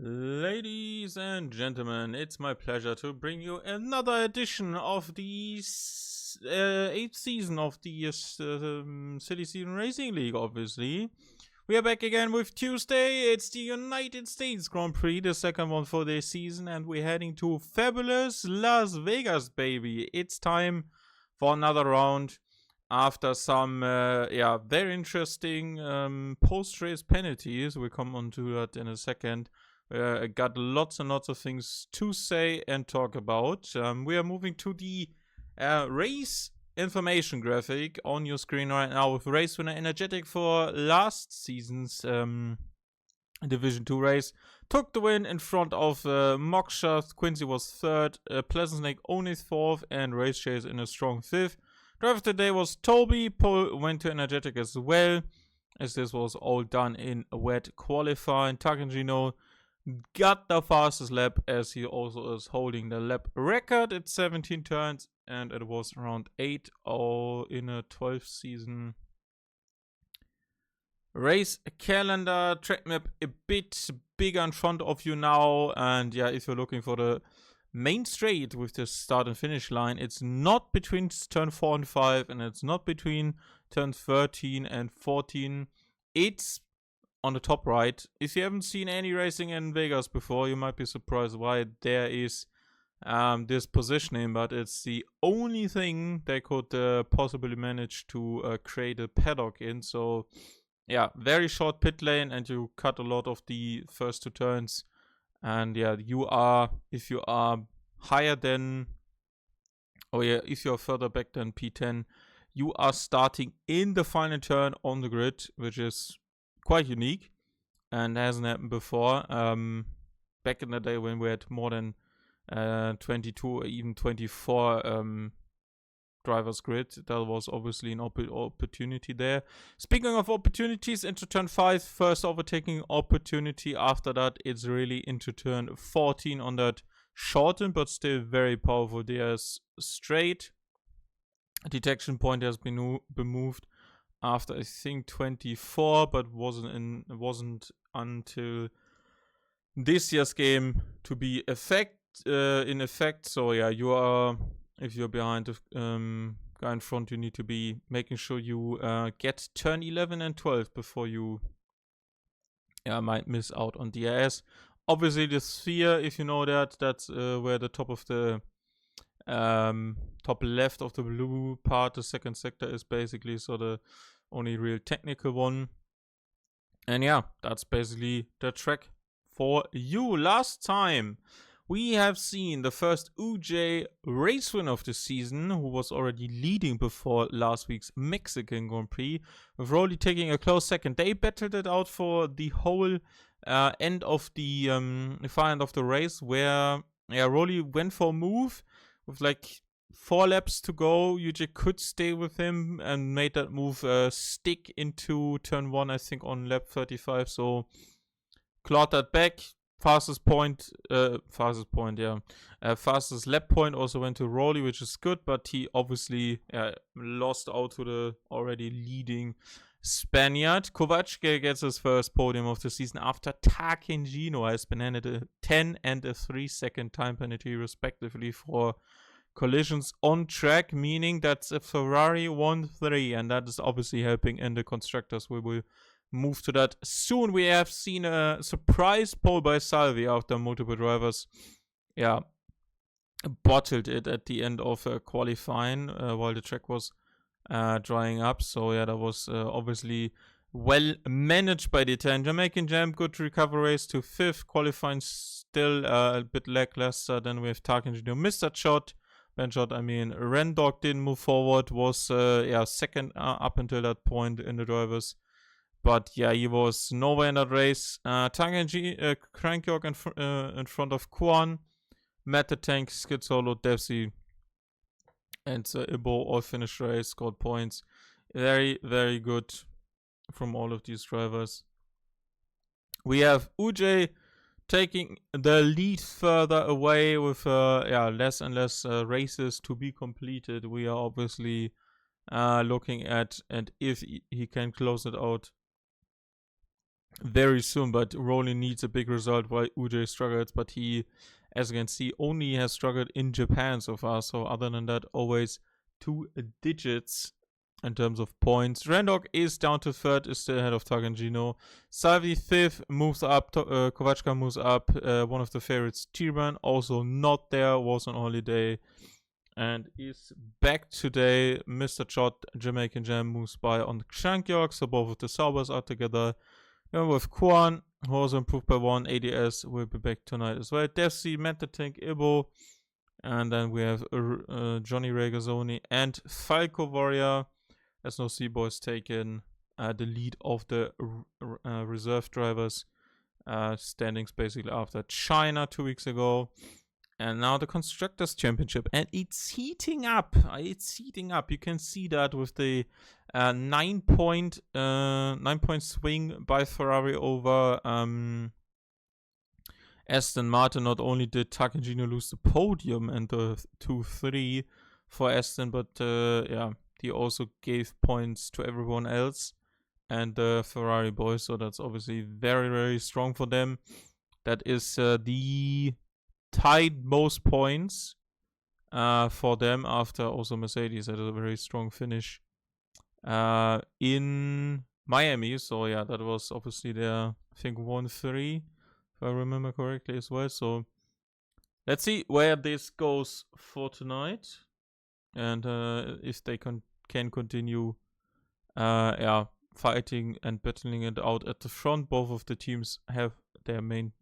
Ladies and gentlemen, it's my pleasure to bring you another edition of the 8th season of the Silly Season Racing League, obviously. We are back again with Tuesday. It's the United States Grand Prix, the second one for this season, and we're heading to fabulous Las Vegas, baby. It's time for another round after some, very interesting post-race penalties. We'll come on to that in a second. I got lots and lots of things to say and talk about. We are moving to the race information graphic on your screen right now with race winner Energetic for last season's Division 2 race. Took the win in front of Moksha. Quincy was third, Pleasant Snake only fourth, and Race Chase in a strong fifth. Driver of the day was Toby. Pole went to Energetic as well, as this was all done in wet qualifying. Takangino got the fastest lap, as he also is holding the lap record at 17 turns, and it was round 8 in a 12th season race calendar. Track map a bit bigger in front of you now, and yeah, if you're looking for the main straight with the start and finish line, it's not between turn 4 and 5, and it's not between turn 13 and 14. It's on the top right. If you haven't seen any racing in Vegas before, you might be surprised why there is this positioning, but it's the only thing they could possibly manage to create a paddock in. So yeah, very short pit lane, and you cut a lot of the first two turns. And yeah, if you are higher than, if you're further back than P10, you are starting in the final turn on the grid, which is quite unique and hasn't happened before. Back in the day when we had more than 22 or even 24 drivers grid, that was obviously an opportunity there. Speaking of opportunities, into turn 5, first overtaking opportunity. After that, it's really into turn 14 on that shortened but still very powerful DS straight. Detection point has been moved after I think 24, but wasn't until this year's game to be in effect. So yeah, if you're behind the guy in front, you need to be making sure you get turn 11 and 12 before you might miss out on DRS. Obviously the sphere, if you know that's where the top of the top left of the blue part, the second sector, is basically, so the only real technical one. And yeah, that's basically the track for you. Last time we have seen the first UJ race win of the season, who was already leading before last week's Mexican Grand Prix, with Rolly taking a close second. They battled it out for the whole end of the far end of the race, where Rolly went for a move with like 4 laps to go. UJ could stay with him and made that move stick into turn 1, I think, on lap 35. So clawed that back. Fastest lap point also went to Rolly, which is good, but he obviously lost out to the already leading Spaniard. Kovačka gets his first podium of the season after Takangino has been handed a 10 and a 3-second time penalty respectively for collisions on track, meaning that's a Ferrari 1-3, and that is obviously helping in the constructors. We will move to that soon. We have seen a surprise pole by Salvi after multiple drivers bottled it at the end of qualifying while the track was drying up. So yeah, that was obviously well managed by the 10. Jamaican Jam, good recover race to 5th. Qualifying still a bit lackluster. Then we have Takangino missed that shot. Rendog didn't move forward, was second up until that point in the drivers. But yeah, he was nowhere in that race. Crankyork in front of Kwan. Matt the Tank, Skid Solo, Dempsey, and Ibo all finished race, scored points. Very, very good from all of these drivers. We have UJ taking the lead further away with less and less races to be completed. We are obviously looking at, and if he can close it out very soon, but Rowling needs a big result while Uj struggles, but he, as you can see, only has struggled in Japan so far. So other than that, always 2 digits in terms of points. Randog is down to third, is still ahead of Takangino. Salvi fifth, moves up. Kovachka moves up. One of the favorites, Tirman, also not there, was on holiday and is back today. Mr. Chot, Jamaican Jam, moves by on Shankyok, so both of the Saubers are together. And with Kwan, who also improved by 1, ADS will be back tonight as well. Devsi, Meta Tank, Ibo, and then we have Johnny Regazzoni and Falco Warrior. As no Boys taken the lead of the reserve drivers standings basically after China 2 weeks ago. And now the Constructors Championship. And it's heating up. It's heating up. You can see that with the 9-point swing by Ferrari over Aston Martin. Not only did Takagino lose the podium and the 2-3 for Aston, but yeah, he also gave points to everyone else and the Ferrari boys. So that's obviously very, very strong for them. That is the tied most points for them after also Mercedes had a very strong finish in Miami. So yeah, that was obviously their, I think, 1-3, if I remember correctly as well. So let's see where this goes for tonight and if they can continue yeah, fighting and battling it out at the front. Both of the teams have their main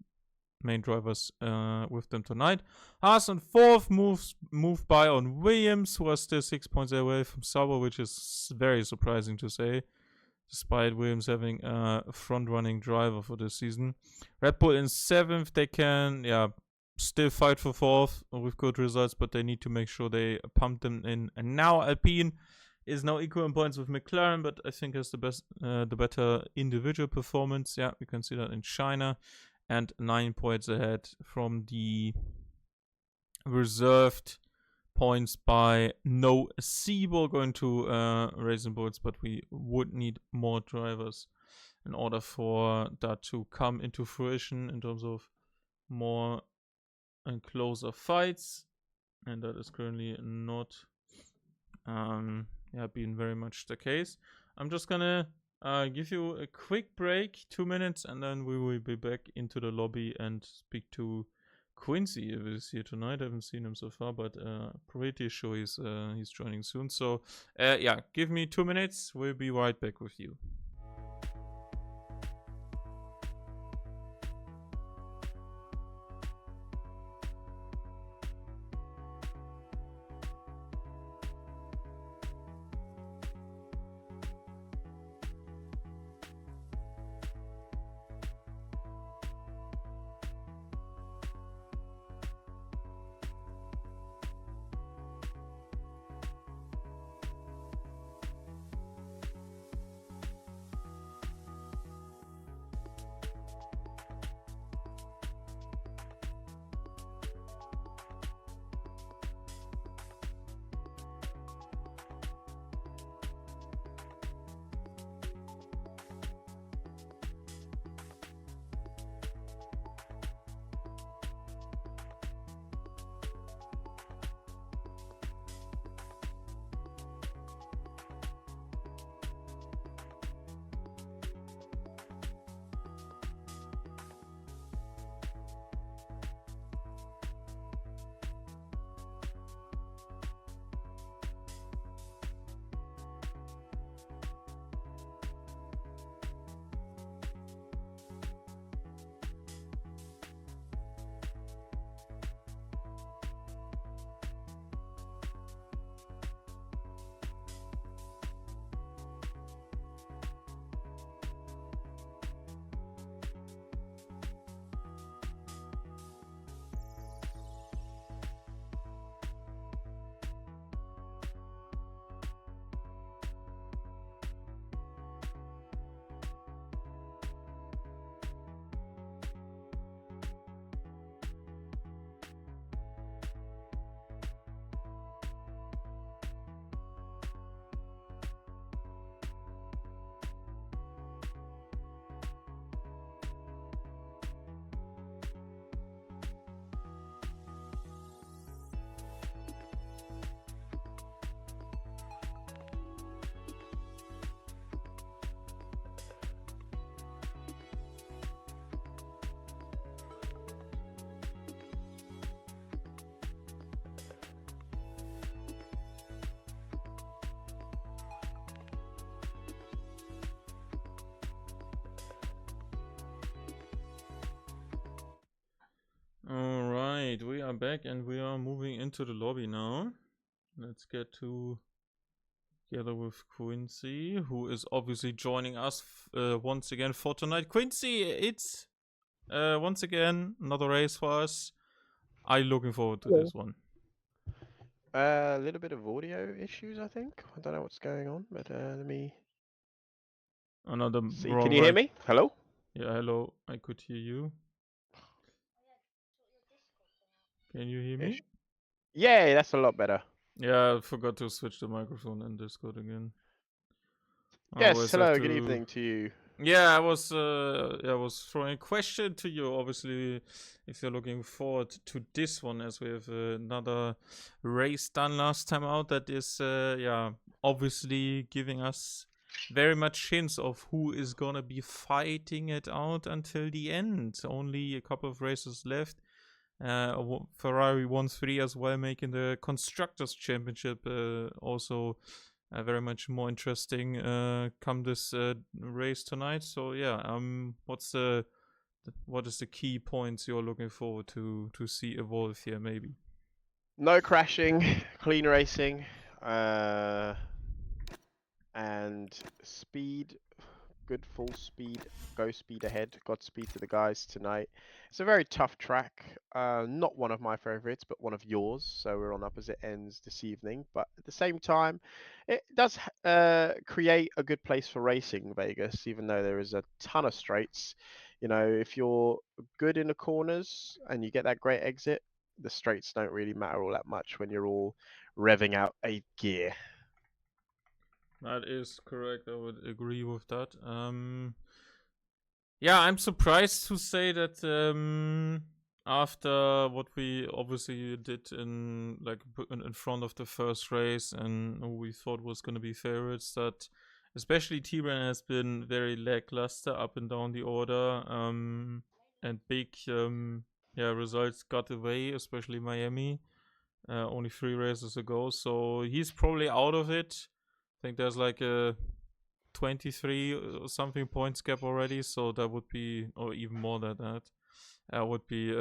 drivers with them tonight. Haas on fourth, moved by on Williams, who are still 6 points away from Sauber, which is very surprising to say, despite Williams having a front-running driver for this season. Red Bull in seventh, they can still fight for fourth with good results, but they need to make sure they pump them in. And now Alpine is now equal in points with McLaren, but I think has the better individual performance. Yeah, we can see that in China. And 9 points ahead from the reserved points by No Siebel going to Racing Bulls, but we would need more drivers in order for that to come into fruition in terms of more and closer fights, and that is currently not being very much the case. I'm just gonna give you a quick break, 2 minutes, and then we will be back into the lobby and speak to Quincy, who is here tonight. I haven't seen him so far, but pretty sure he's joining soon. So yeah, give me 2 minutes. We'll be right back with you. welcome back, and we are moving into the lobby now. Let's get together with Quincy, who is obviously joining us once again for tonight. Quincy, it's once again another race for us. I'm looking forward to this one. A little bit of audio issues, I think. I don't know what's going on, but let me Another see. wrong Can you hear right. me? Hello? Yeah, hello. I could hear you. Can you hear me? Ish. Yeah, that's a lot better. Yeah, I forgot to switch the microphone in Discord again. I Yes, always have hello, good to. evening to you. Yeah, I was throwing a question to you. Obviously, if you're looking forward to this one, as we have another race done last time out, that is, obviously giving us very much hints of who is gonna be fighting it out until the end. Only a couple of races left. Ferrari 1-3 as well, making the constructors championship also very much more interesting come this race tonight. So yeah, what is the key points you're looking forward to see evolve here? Maybe. No crashing, clean racing, and speed. Good full speed, go speed ahead. Godspeed to the guys tonight. It's a very tough track. Not one of my favorites, but one of yours. So we're on opposite ends this evening. But at the same time, it does create a good place for racing, Vegas, even though there is a ton of straights. You know, if you're good in the corners and you get that great exit, the straights don't really matter all that much when you're all revving out 8th gear. That is correct. I would agree with that. Yeah, I'm surprised to say that after what we obviously did in front of the first race and who we thought was going to be favorites, that especially T-Ran has been very lackluster up and down the order, and big results got away, especially Miami, only 3 races ago. So he's probably out of it. I think there's like a 23 or something points gap already, so that would be, or even more than that, would be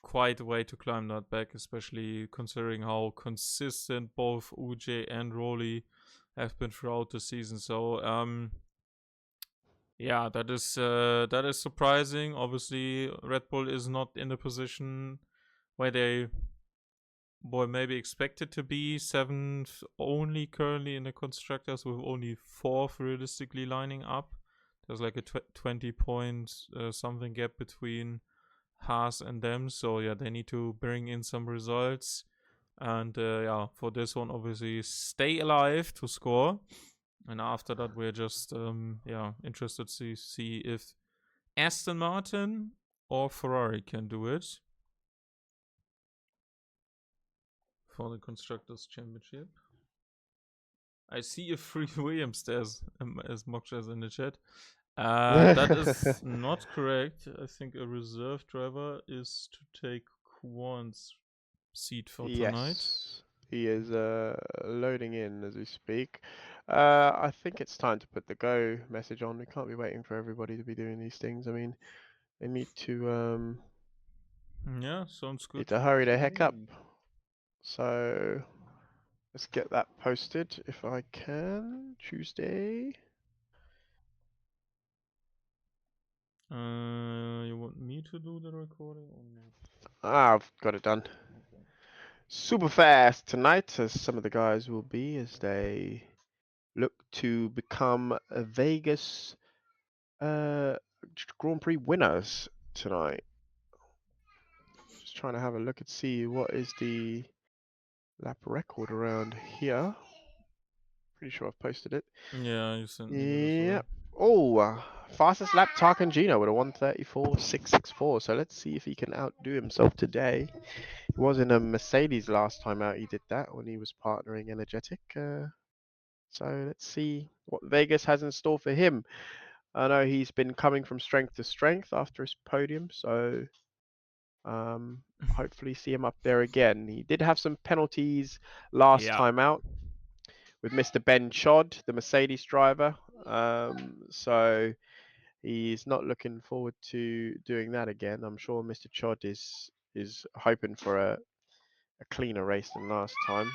quite a way to climb that back, especially considering how consistent both Uj and Rolly have been throughout the season. So yeah, that is surprising. Obviously, Red Bull is not in a position where they maybe expected to be seventh only currently in the constructors, with only fourth realistically lining up. There's like a 20 point something gap between Haas and them, so yeah, they need to bring in some results. And yeah, for this one, obviously, stay alive to score. And after that, we're just interested to see if Aston Martin or Ferrari can do it for the Constructors' Championship. I see a free Williams there as Moksha in the chat. That is not correct. I think a reserve driver is to take Kwan's seat for tonight. Yes, he is loading in as we speak. I think it's time to put the go message on. We can't be waiting for everybody to be doing these things. I mean, they Yeah, sounds good. need to hurry the heck up. So let's get that posted if I can. Tuesday. You want me to do the recording or not? I've got it done. Okay. Super fast tonight, as some of the guys will be as they look to become Vegas Grand Prix winners tonight. Just trying to have a look and see what is the lap record around here. Pretty sure I've posted it. Yeah, you sent me that as Yeah. well. Oh, fastest lap Tarkangino with a 1:34.664. So let's see if he can outdo himself today. He was in a Mercedes last time out. He did that when he was partnering Energetic. So let's see what Vegas has in store for him. I know he's been coming from strength to strength after his podium, so hopefully see him up there again. He did have some penalties last Yeah. time out with Mr. Ben Chod, the Mercedes driver. So he's not looking forward to doing that again. I'm sure Mr. Chod is hoping for a cleaner race than last time.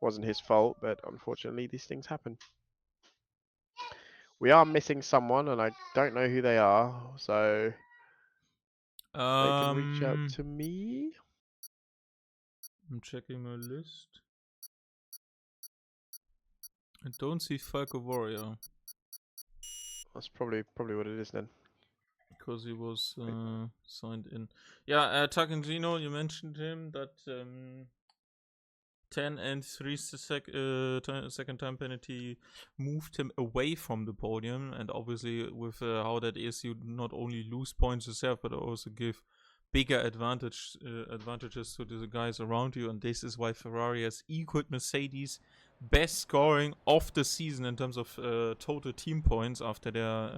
Wasn't his fault, but unfortunately these things happen. We are missing someone, and I don't know who they are, so they can reach out to me. I'm checking my list. I don't see Falco Warrior. That's probably what it is then. Because he was signed in. Yeah, Takangino, you mentioned him, that 10 and 3 second time penalty moved him away from the podium. And obviously, with how that is, you not only lose points yourself, but also give bigger advantages to the guys around you. And this is why Ferrari has equaled Mercedes best scoring of the season in terms of total team points after their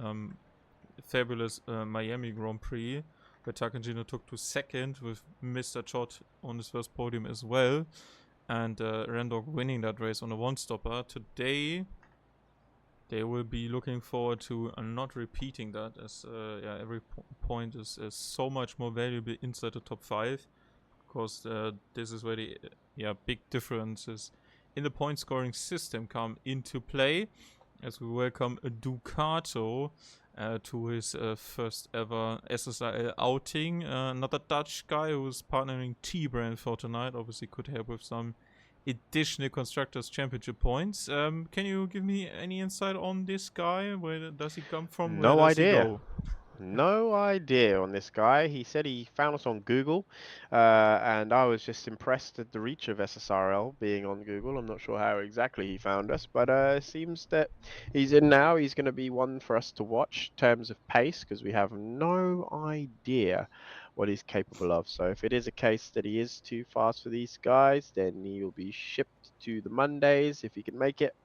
fabulous Miami Grand Prix, where Takangino took to second with Mr. Chot on his first podium as well, and Rendog winning that race on a one-stopper. Today, they will be looking forward to not repeating that, as every point is so much more valuable inside the top 5, because this is where the big differences in the point scoring system come into play, as we welcome Ducato to his first ever SSRL outing. Another Dutch guy who's partnering T-Brand for tonight, obviously could help with some additional Constructors Championship points. Can you give me any insight on this guy? Where does he come from? No Where does he idea. go? No idea on this guy. He said he found us on Google, and I was just impressed at the reach of SSRL being on Google. I'm not sure how exactly he found us, but it seems that he's in now. He's going to be one for us to watch in terms of pace, because we have no idea what he's capable of. So if it is a case that he is too fast for these guys, then he will be shipped to the Mondays if he can make it.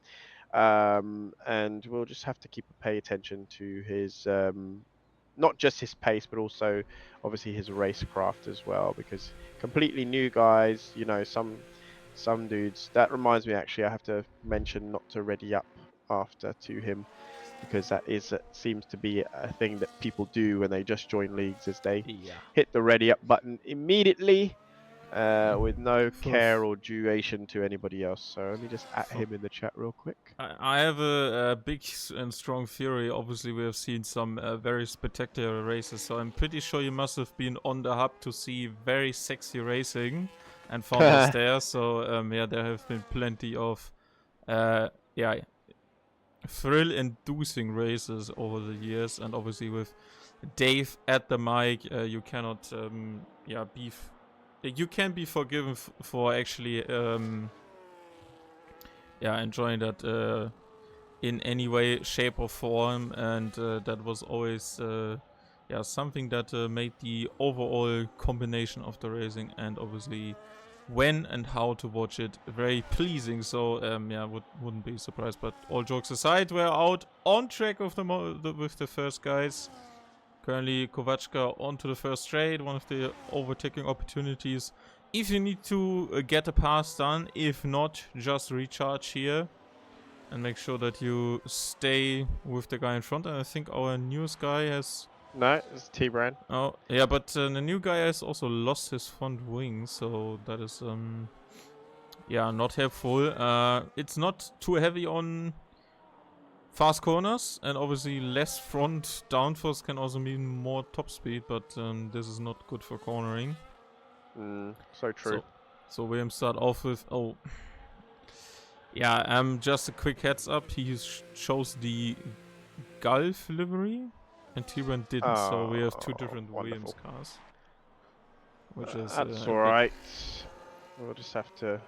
And we'll just have to pay attention to his not just his pace, but also obviously his racecraft as well, because completely new guys, you know, some dudes. That reminds me, actually, I have to mention not to ready up after to him, because that seems to be a thing that people do when they just join leagues, is they hit the ready up button immediately with no care or duration to anybody else. So let me just at him in the chat real quick. I have a big and strong theory. Obviously, we have seen some very spectacular races, so I'm pretty sure you must have been on the hub to see very sexy racing and found us there. So there have been plenty of thrill-inducing races over the years, and obviously with Dave at the mic, you cannot you can be forgiven for actually enjoying that in any way, shape or form, and that was always something that made the overall combination of the racing and obviously when and how to watch it very pleasing. So wouldn't be surprised. But all jokes aside, we're out on track with the first guys. Currently Kovachka onto the first straight, one of the overtaking opportunities if you need to get a pass done. If not, just recharge here and make sure that you stay with the guy in front. And I think our newest guy has... No, it's T-Brand. Oh, yeah, but the new guy has also lost his front wing, so that is, not helpful. It's not too heavy on fast corners, and obviously less front downforce can also mean more top speed, but this is not good for cornering. So true. So William start off with... Oh... Yeah, just a quick heads up, he chose the Gulf livery, and T-Brand didn't, so we have two different Williams cars. Which is that's alright. We'll just have to...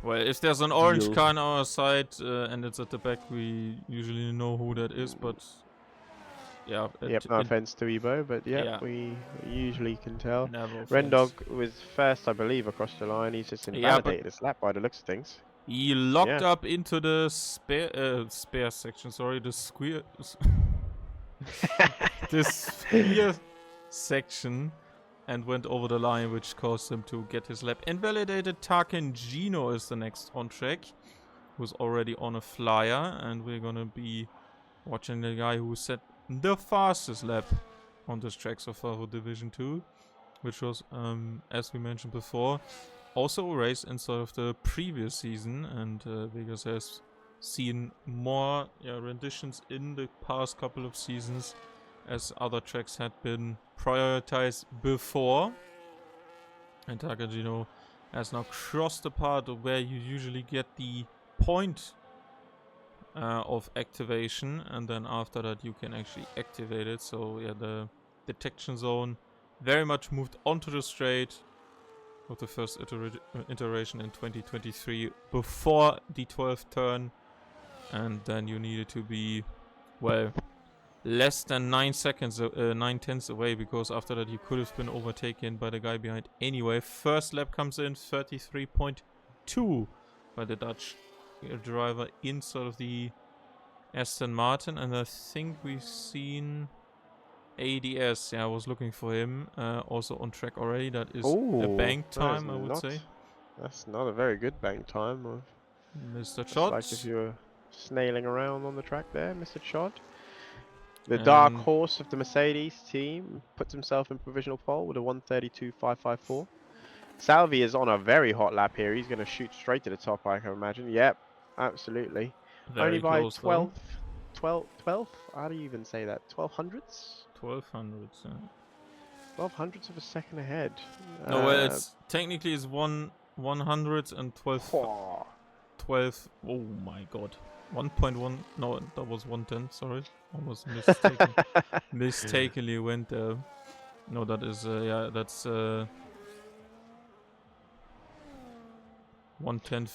Well, if there's an orange car on our side and it's at the back, we usually know who that is, but... Yeah. No offense to Ebo, but we usually can tell. Never Rendog was first, I believe, across the line. He's just invalidated his lap by the looks of things. He locked up into the spare section, sorry, the square... this sphere section, and went over the line, which caused him to get his lap invalidated. Takangino is the next on track, who's already on a flyer, and we're gonna be watching the guy who set the fastest lap on this track so far for Division 2, which was, as we mentioned before, also a race in sort of the previous season, and Vegas has seen more renditions in the past couple of seasons as other tracks had been prioritized before. And Takagino has now crossed the part where you usually get the point of activation, and then after that you can actually activate it. So yeah, the detection zone very much moved onto the straight with the first iteration in 2023 before the 12th turn, and then you needed to be, well, less than 9 tenths away, because after that you could have been overtaken by the guy behind anyway. First lap comes in 33.2 by the Dutch driver in sort of the Aston Martin, and I think we've seen ADS. Yeah, I was looking for him. Also on track already. That is a bank time, I would say. That's not a very good bank time. Mr. Just like if Chod. you were snailing around on the track there, Mr. Chod. The dark And horse of the Mercedes team puts himself in provisional pole with a 132.554. Salvi is on a very hot lap here. He's going to shoot straight to the top, I can imagine. Yep, absolutely. Only very by close though. 12? How do you even say that? 12 hundredths? 1200. 12 hundredths of a second ahead. No, well, it's technically it's 112. 12. Oh my god. 1.1. No, that was 110. Sorry, I was mistaken. Mistakenly went there. No, that is yeah, that's 1/10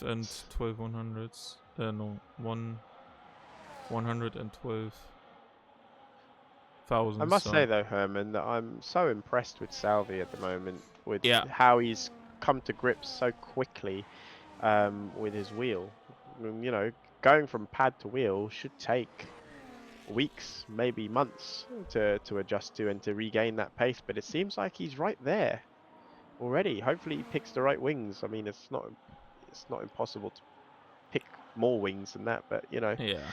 and 12 100ths. No, 112,000. I must say though, Herman, that I'm so impressed with Salvi at the moment, with yeah, how he's come to grips so quickly with his wheel. You know, going from pad to wheel should take weeks, maybe months to adjust to and to regain that pace, but it seems like he's right there already. Hopefully he picks the right wings. I mean, it's not impossible to pick more wings than that, but you know, yeah.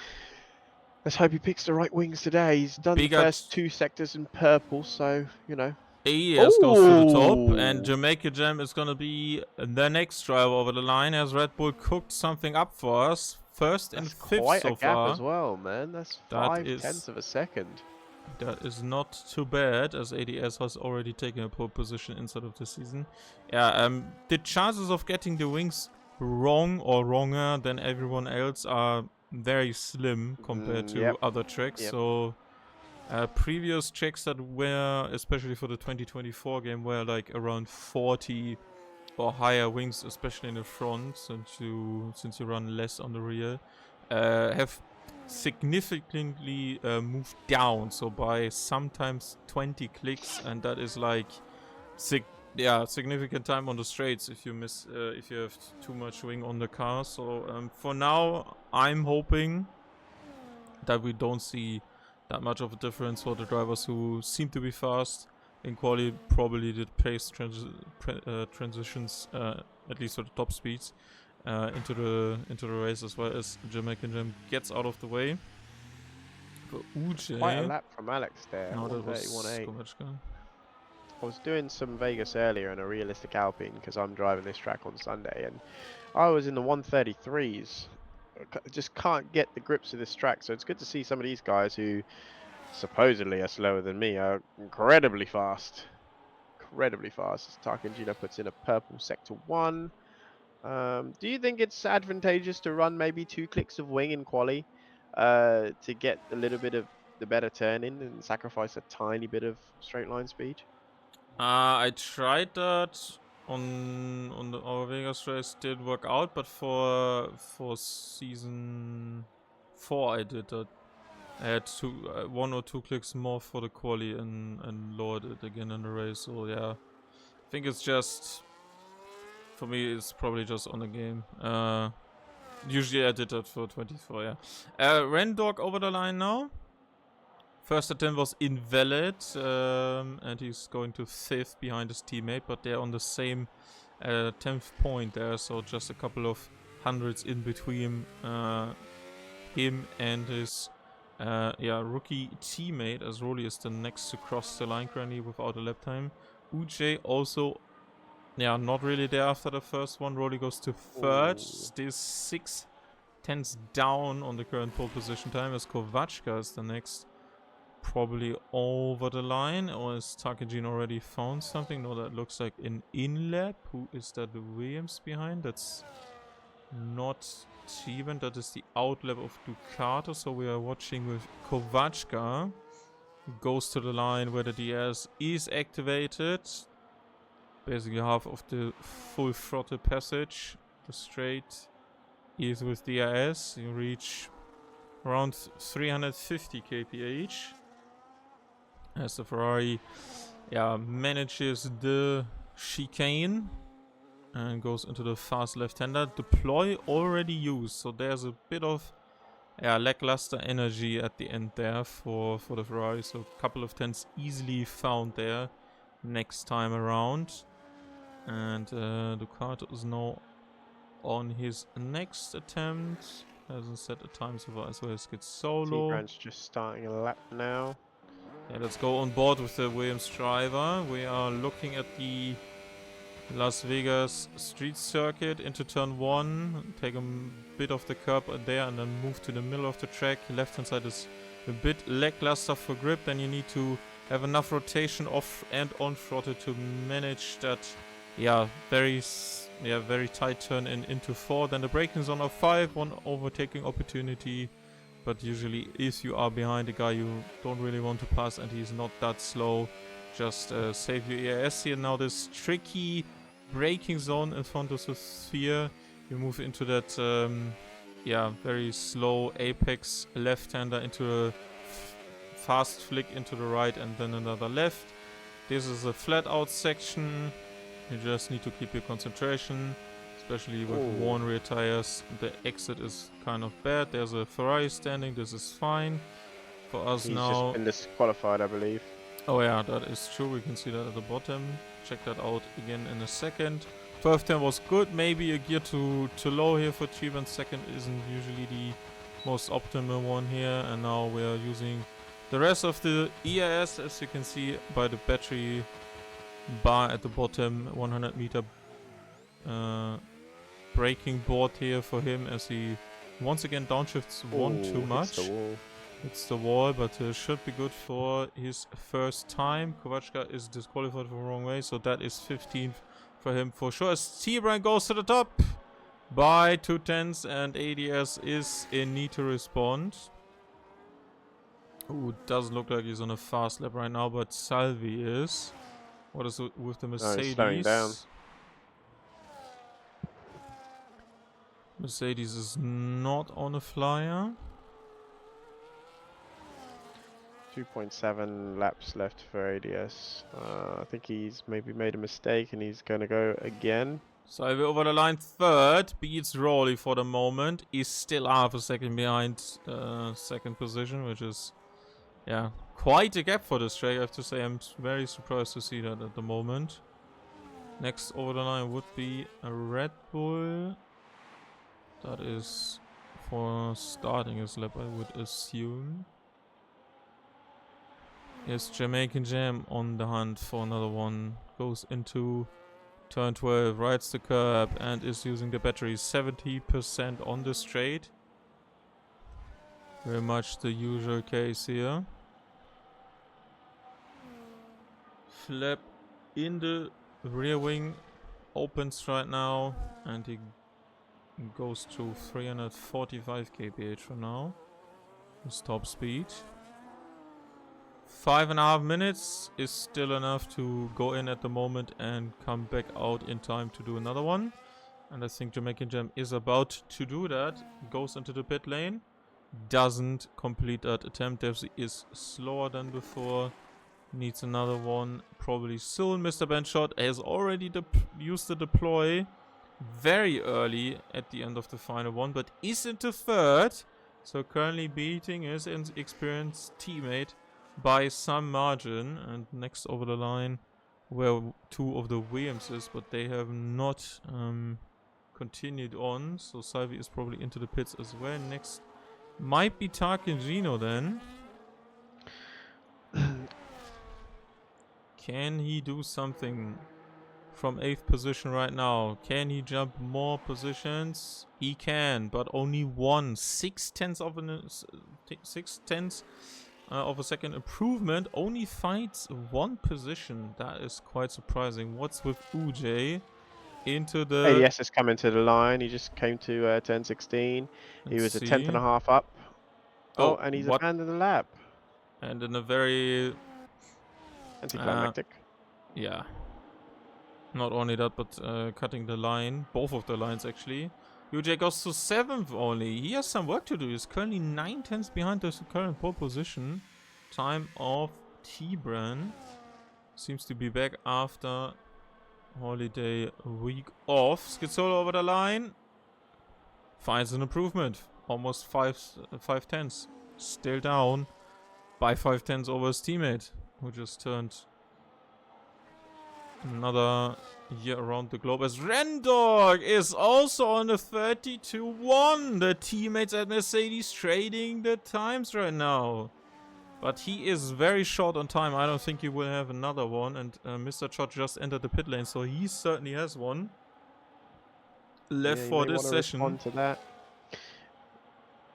let's hope he picks the right wings today. He's done the Big at first 2 sectors in purple, so you know. AES goes to the top, and Oh, Jamaica Jam is gonna be the next driver over the line, as Red Bull cooked something up for us. First and that's fifth quite so a gap far. as well, man. That's That 5/10 of a second. not too bad, as ADS has already taken a pole position inside of the season. Yeah, the chances of getting the wings wrong or wronger than everyone else are very slim compared to Yep, other tracks. yep. So previous checks that were, especially for the 2024 game, were like around 40 or higher wings, especially in the front, since you run less on the rear, have significantly moved down. So by sometimes 20 clicks, and that is like significant time on the straights if you miss if you have too much wing on the car. So for now, I'm hoping that we don't see that much of a difference for the drivers who seem to be fast in quali. Probably did pace transitions, at least for the top speeds, into the race, as well as Jamaican Jam gets out of the way. For That's quite a Uche, lap from Alex there. no, that was 131.8. Komachka. I was doing some Vegas earlier in a realistic Alpine because I'm driving this track on Sunday, and I was in the 133s. Just can't get the grips of this track, so it's good to see some of these guys who supposedly are slower than me are incredibly fast. Incredibly fast. As Tarkangino puts in a purple sector 1. Do you think it's advantageous to run maybe 2 clicks of wing in quali to get a little bit of the better turn in and sacrifice a tiny bit of straight line speed? I tried that on our Vegas race, did work out, but for season 4 I did that. I had 1 or 2 clicks more for the quali and lowered it again in the race. So yeah, I think it's just, for me, it's probably just on the game. Usually I did that for 24. Yeah. Rendog over the line now. First attempt was invalid, and he's going to 5th behind his teammate, but they're on the same 10th point there, so just a couple of hundreds in between him and his rookie teammate, as Rolly is the next to cross the line currently without a lap time. Uche also Yeah, not really there after the first one. Rolly goes to third. Still 6 tenths down on the current pole position time as Kovachka is the next. Probably over the line. Or is Takajin already found something? No, that looks like an in-lap. Who is that? The Williams behind? That's not Chiban. That is the outlap of Ducato. So we are watching with Kovachka. Goes to the line where the DS is activated. Basically half of the full throttle passage. The straight is with DRS. You reach around 350 kph. As the Ferrari manages the chicane and goes into the fast left-hander. Deploy already used, so there's a bit of lackluster energy at the end there for the Ferrari. So a couple of tenths easily found there next time around. And Ducato is now on his next attempt. Hasn't set a time so far, so let's get solo. T-Grant's just starting a lap now. Yeah, let's go on board with the Williams driver. We are looking at the Las Vegas street circuit into turn 1. Take a bit of the curb there and then move to the middle of the track. Left hand side is a bit lackluster for grip. Then you need to have enough rotation off and on throttle to manage that very tight turn into 4. Then the braking zone of 5, one overtaking opportunity. But usually if you are behind a guy you don't really want to pass and he's not that slow, just save your ERS here. Now this tricky braking zone in front of the sphere. You move into that very slow apex left-hander into a fast flick into the right and then another left. This is a flat out section. You just need to keep your concentration, especially with worn rear tires. The exit is kind of bad. There's a Ferrari standing. This is fine for us now. He's just been disqualified, I believe. Oh yeah, that is true. We can see that at the bottom. Check that out again in a second. First turn was good. Maybe a gear too low here for Chiban. Second isn't usually the most optimal one here. And now we are using the rest of the EIS, as you can see by the battery bar at the bottom. 100 meter braking board here for him as he once again downshifts one too much. It's the wall, but should be good for his first time. Kovachka is disqualified for the wrong way, so that is 15th for him for sure. As T-Brand goes to the top by 2 tenths and ADS is in need to respond. Ooh, doesn't look like he's on a fast lap right now, but Salvi is. What is it with the Mercedes? No, he's slowing down. Mercedes is not on a flyer. 2.7 laps left for ADS. I think he's maybe made a mistake and he's going to go again. Salvi over the line third, beats Rolly for the moment. He's still half a second behind second position, which is quite a gap for this track. I have to say I'm very surprised to see that at the moment. Next over the line would be a Red Bull. That is for starting his lap, I would assume. Yes, Jamaican Jam on the hunt for another one. Goes into turn 12, rides the curb and is using the battery 70% on the straight. Very much the usual case here. Flap in the rear wing opens right now and he goes to 345 kph for now. His top speed. 5.5 minutes is still enough to go in at the moment and come back out in time to do another one. And I think Jamaican Jam is about to do that. Goes into the pit lane. Doesn't complete that attempt. Devsy is slower than before. Needs another one probably soon. Mr. Benshot has already used the deploy very early at the end of the final one, but is into third. So currently beating his experienced teammate by some margin. And next over the line were 2 of the Williamses, but they have not continued on. So Salvi is probably into the pits as well. Next might be Tarkingino then. Can he do something from 8th position right now. Can he jump more positions? He can, but only one. 6/10 of an 6/10 of a second improvement. Only fights one position. That is quite surprising. What's with Uj? Into the... ADS is coming to the line. He just came to turn 16. He Let's was a tenth and see. a half up. Oh, Oh, and he's what? abandoned the lap. And in a very... Anticlimactic. yeah. Not only that, but cutting the line. Both of the lines, actually. UJ goes to 7th only. He has some work to do. He's currently 9/10 behind the current pole position. Time of T-Bran. Seems to be back after holiday week off. Skizzola over the line. Finds an improvement. Almost 5/10. Still down by 5/10 over his teammate, who just turned another year around the globe, as Rendog is also on the 32-1. The teammates at Mercedes trading the times right now. But he is very short on time. I don't think he will have another one. And Mr. Chot just entered the pit lane, so he certainly has one left Yeah, you for may this want to session. respond to that.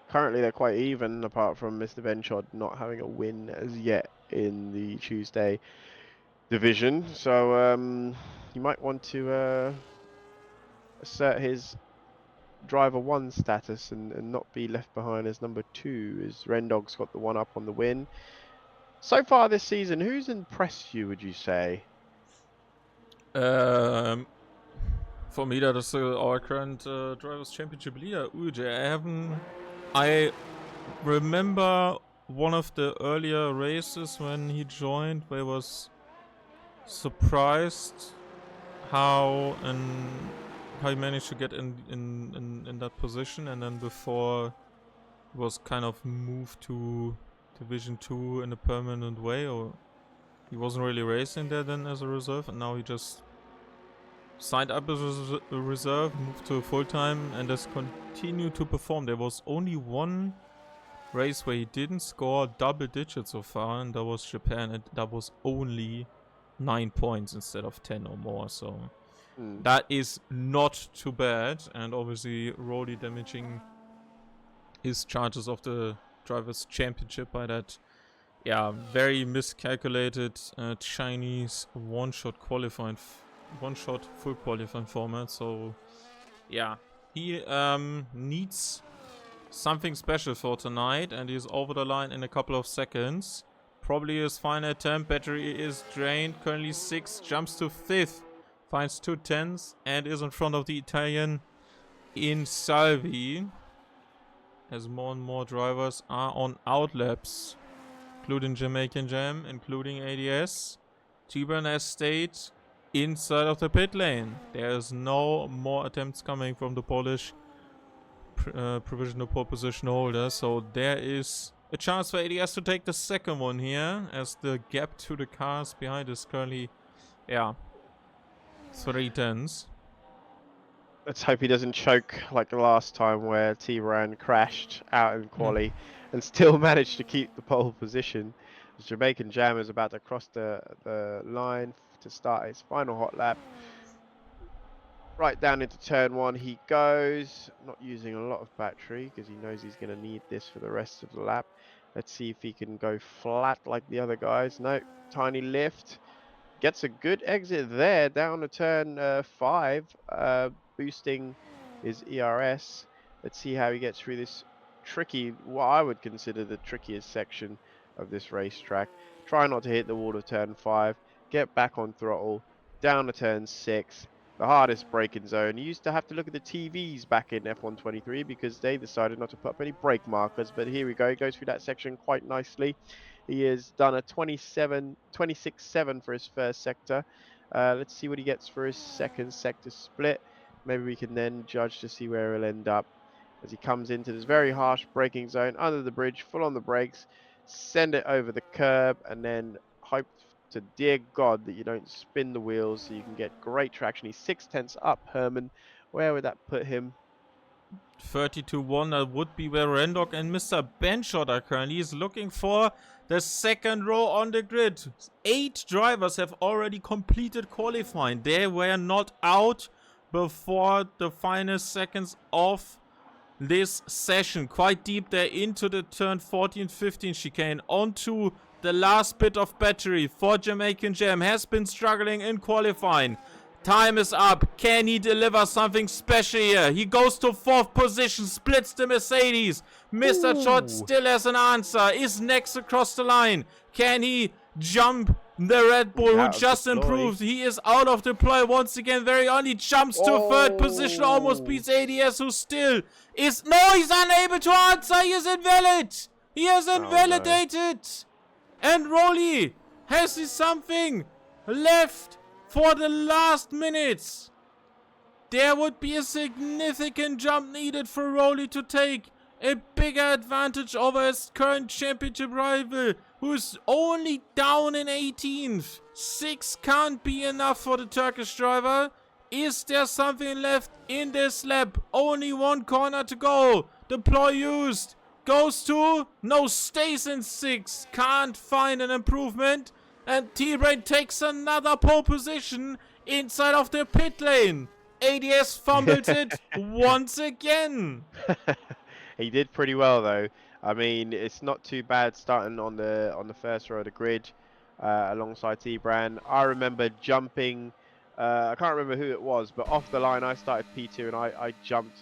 Currently, they're quite even, apart from Mr. Benchod not having a win as yet in the Tuesday division. So you might want to assert his driver 1 status and not be left behind as number 2, as Rendog's got the one up on the win. So far this season, who's impressed you, would you say? For me, that is our current Drivers' Championship leader, Uj. I remember one of the earlier races when he joined, where I was surprised how he managed to get in that position, and then before he was kind of moved to Division 2 in a permanent way, or he wasn't really racing there then as a reserve, and now he just signed up as a reserve, moved to full-time, and has continued to perform. There was only one race where he didn't score double digits so far, and that was Japan, and that was only 9 points instead of 10 or more, so that is not too bad. And obviously Rolly damaging his chances of the Drivers' Championship by that very miscalculated Chinese one-shot full qualifying format. So he needs something special for tonight, and he's over the line in a couple of seconds. Probably his final attempt. Battery is drained. Currently 6th, jumps to 5th, finds 2/10s, and is in front of the Italian in Salvi, as more and more drivers are on outlaps, including Jamaican Jam, including ADS. T-Bran has stayed inside of the pit lane. There's no more attempts coming from the Polish provisional pole position holder, so there is a chance for ADS to take the second one here, as the gap to the cars behind is currently 3/10. Let's hope he doesn't choke like the last time where T-Bran crashed out in quali and still managed to keep the pole position. As Jamaican Jam is about to cross the line to start his final hot lap. Right down into turn 1 he goes, not using a lot of battery because he knows he's going to need this for the rest of the lap. Let's see if he can go flat like the other guys. No, tiny lift. Gets a good exit there down to turn 5, boosting his ERS. Let's see how he gets through this tricky, what I would consider the trickiest section of this racetrack. Try not to hit the wall of turn 5, get back on throttle, down to turn 6, the hardest braking zone. You used to have to look at the TVs back in F123 because they decided not to put up any brake markers, but here we go. He goes through that section quite nicely. He has done a 26.7 for his first sector. Let's see what he gets for his second sector split. Maybe we can then judge to see where he'll end up as he comes into this very harsh braking zone under the bridge, full on the brakes, send it over the curb, and then hope to dear God that you don't spin the wheels so you can get great traction. He's 6/10 up, Herman. Where would that put him? 30-1, that would be where Rendok and Mr. Benshot are currently. He's looking for the second row on the grid. 8 drivers have already completed qualifying. They were not out before the final seconds of this session. Quite deep there into the turn 14-15 chicane. Onto the last bit of battery for Jamaican Jam. Has been struggling in qualifying. Time is up. Can he deliver something special here? He goes to 4th position, splits the Mercedes. Mr. Chot still has an answer. Is next across the line. Can he jump the Red Bull who just improved? He is out of deploy once again very early. Jumps to 3rd position. Almost beats ADS who still is... No, he's unable to answer. He is invalid. He has invalidated. And Rolly, has he something left for the last minutes? There would be a significant jump needed for Rolly to take a bigger advantage over his current championship rival, who's only down in 18th. 6 can't be enough for the Turkish driver. Is there something left in this lap? Only 1 corner to go. Deploy used. Goes to... No, stays in 6. Can't find an improvement. And T-Brain takes another pole position inside of the pit lane. ADS fumbles it once again. He did pretty well though. I mean, it's not too bad starting on the first row of the grid alongside T-Bran. I remember jumping. I can't remember who it was, but off the line I started P2 and I jumped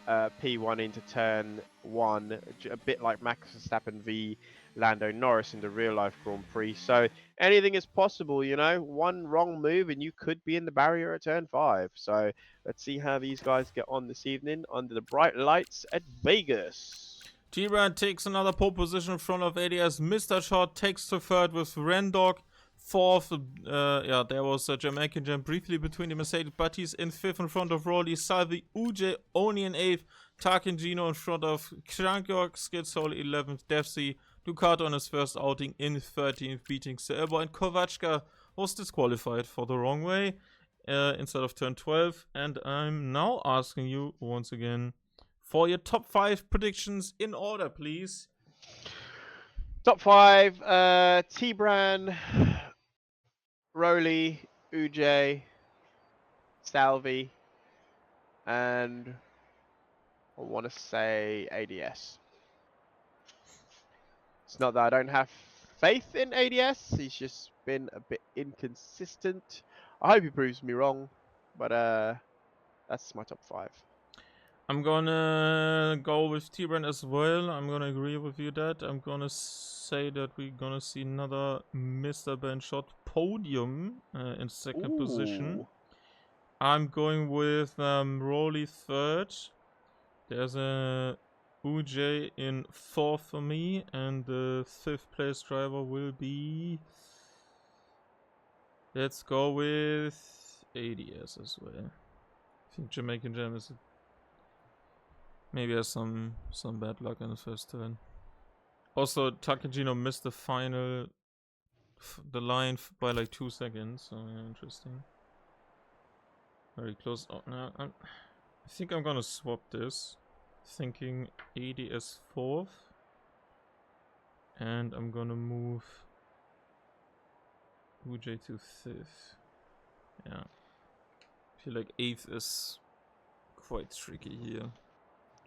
P1 into turn 1, a bit like Max Verstappen v Lando Norris in the real life Grand Prix. So anything is possible, you know. One wrong move and you could be in the barrier at turn 5. So let's see how these guys get on this evening under the bright lights at Vegas. T-Bran takes another pole position in front of ADS. Mr. Short takes the 3rd with Rendog. 4th, yeah, there was a Jamaican Jam briefly between the Mercedes, but he's in 5th in front of Rolly, Salvi, Uj, only in 8th, Tarkin Gino in front of Krankyork, Skidsoul 11th, Devsy, Ducato on his first outing in 13th, beating Silver, and Kovachka was disqualified for the wrong way instead of turn 12. And I'm now asking you once again for your top 5 predictions in order, please. Top 5, T-Bran, Rolly, Uj, Salvi, and I want to say ADS. It's not that I don't have faith in ADS, he's just been a bit inconsistent. I hope he proves me wrong, but that's my top 5. I'm gonna go with T-Bran as well. I'm gonna agree with you that. I'm gonna say that we're gonna see another Mr. Benshot podium in 2nd position. I'm going with Rolly 3rd. There's a Uj in 4th for me, and the 5th place driver will be... Let's go with ADS as well. I think Jamaican Jam is... Maybe has some bad luck in the first turn. Also, Takagino missed the final... the line by like 2 seconds, so yeah, interesting. Very close. Oh, no, I think I'm gonna swap this. Thinking ADS 4th. And I'm gonna move Uj to 5th. Yeah. I feel like 8th is quite tricky here.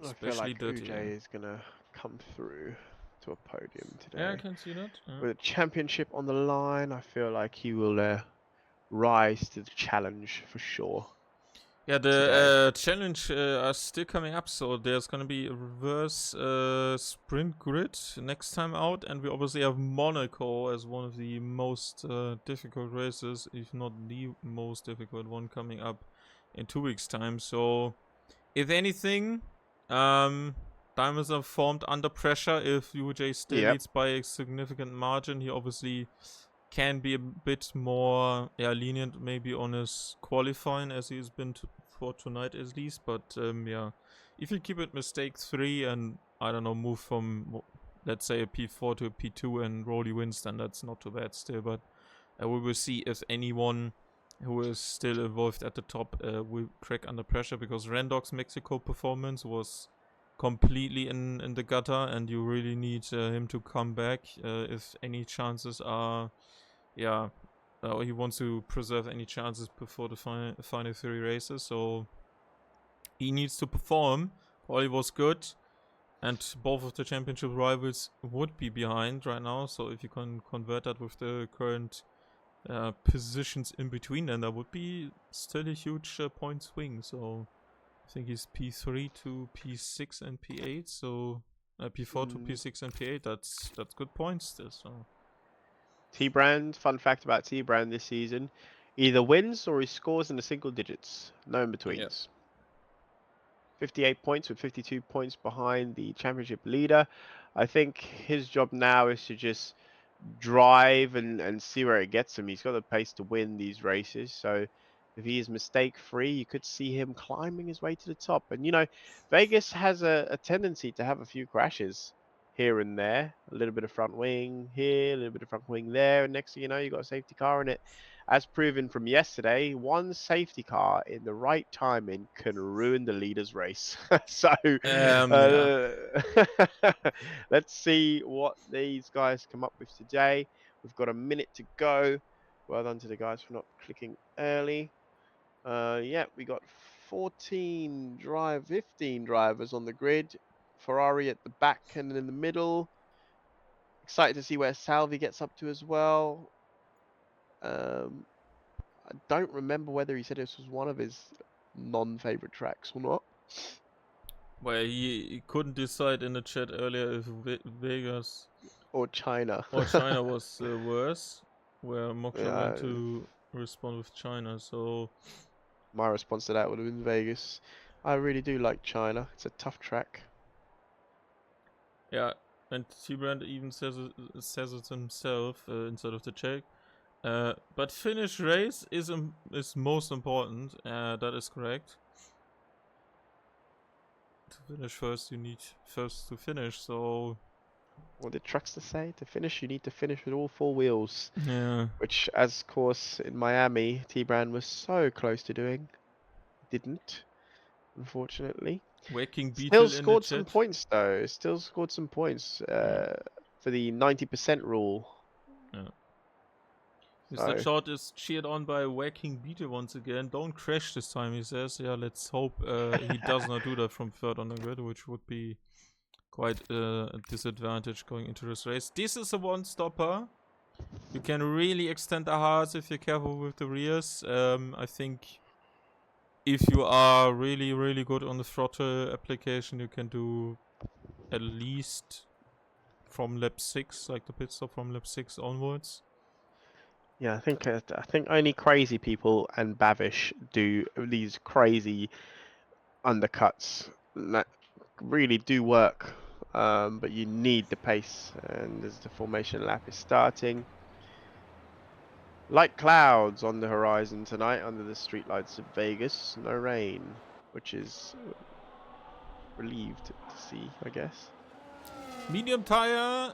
Especially I feel like Uj is gonna come through to a podium today. Yeah, I can see that. Yeah. With a championship on the line, I feel like he will rise to the challenge for sure. Yeah, the challenge are still coming up, so there's gonna be a reverse sprint grid next time out, and we obviously have Monaco as one of the most difficult races, if not the most difficult one, coming up in 2 weeks' time. So, if anything, Diamonds are formed under pressure. If UJ still leads by a significant margin, he obviously can be a bit more lenient maybe on his qualifying, as he's been for tonight at least. But yeah, if you keep it mistake 3 and I don't know, move from let's say a P4 to a P2 and Rolly wins, then that's not too bad still. But we will see if anyone who is still involved at the top, will crack under pressure, because Randog's Mexico performance was completely in the gutter, and you really need him to come back if any chances are, yeah, he wants to preserve any chances before the final 3 races, so he needs to perform. Quali was good, and both of the championship rivals would be behind right now, so if you can convert that with the current positions in between, then there would be still a huge point swing. So I think he's P3 to P6 and P8, so P4 to P6 and P8. That's good points still. So T-Brand, fun fact about T-Brand this season, either wins or he scores in the single digits, no in-betweens. 58 points with 52 points behind the championship leader. I think his job now is to just drive and see where it gets him. He's got the pace to win these races. So if he is mistake free, you could see him climbing his way to the top. And you know, Vegas has a tendency to have a few crashes here and there. A little bit of front wing here, a little bit of front wing there. And next thing you know, you got a safety car in it. As proven from yesterday, one safety car in the right timing can ruin the leader's race. So yeah. let's see what these guys come up with today. We've got a minute to go. Well done to the guys for not clicking early. Yeah, we got 15 drivers on the grid. Ferrari at the back and in the middle. Excited to see where Salvi gets up to as well. I don't remember whether he said this was one of his non-favorite tracks or not. Well, he couldn't decide in the chat earlier if Vegas Or China. or China was worse, where Moksha Yeah, went to respond with China. So my response to that would have been Vegas. I really do like China. It's a tough track. yeah, and T-Brand even says it himself inside of the check. But finish race is most important. That is correct. To finish first, you need first to finish. So What did Truckster say? To finish, you need to finish with all 4 wheels. yeah, Which, as of course, in Miami, T-Brand was so close to doing. Didn't, unfortunately. Waking Still Beetle in the scored some chat. points, though. Still scored some points for the 90% rule. Yeah. Mr. So, Chord is cheered on by Waking Beetle once again. Don't crash this time, he says. Yeah, let's hope he does not do that from third on the grid, which would be quite a disadvantage going into this race. This is a one-stopper. You can really extend the hearts if you're careful with the rears. I think if you are really, really good on the throttle application, you can do at least from lap 6, like the pit stop from lap 6 onwards. yeah, I think only crazy people and Bavish do these crazy undercuts that really do work. But you need the pace, and as the formation lap is starting, light clouds on the horizon tonight under the streetlights of Vegas. No rain, which is relieved to see, I guess. Medium tire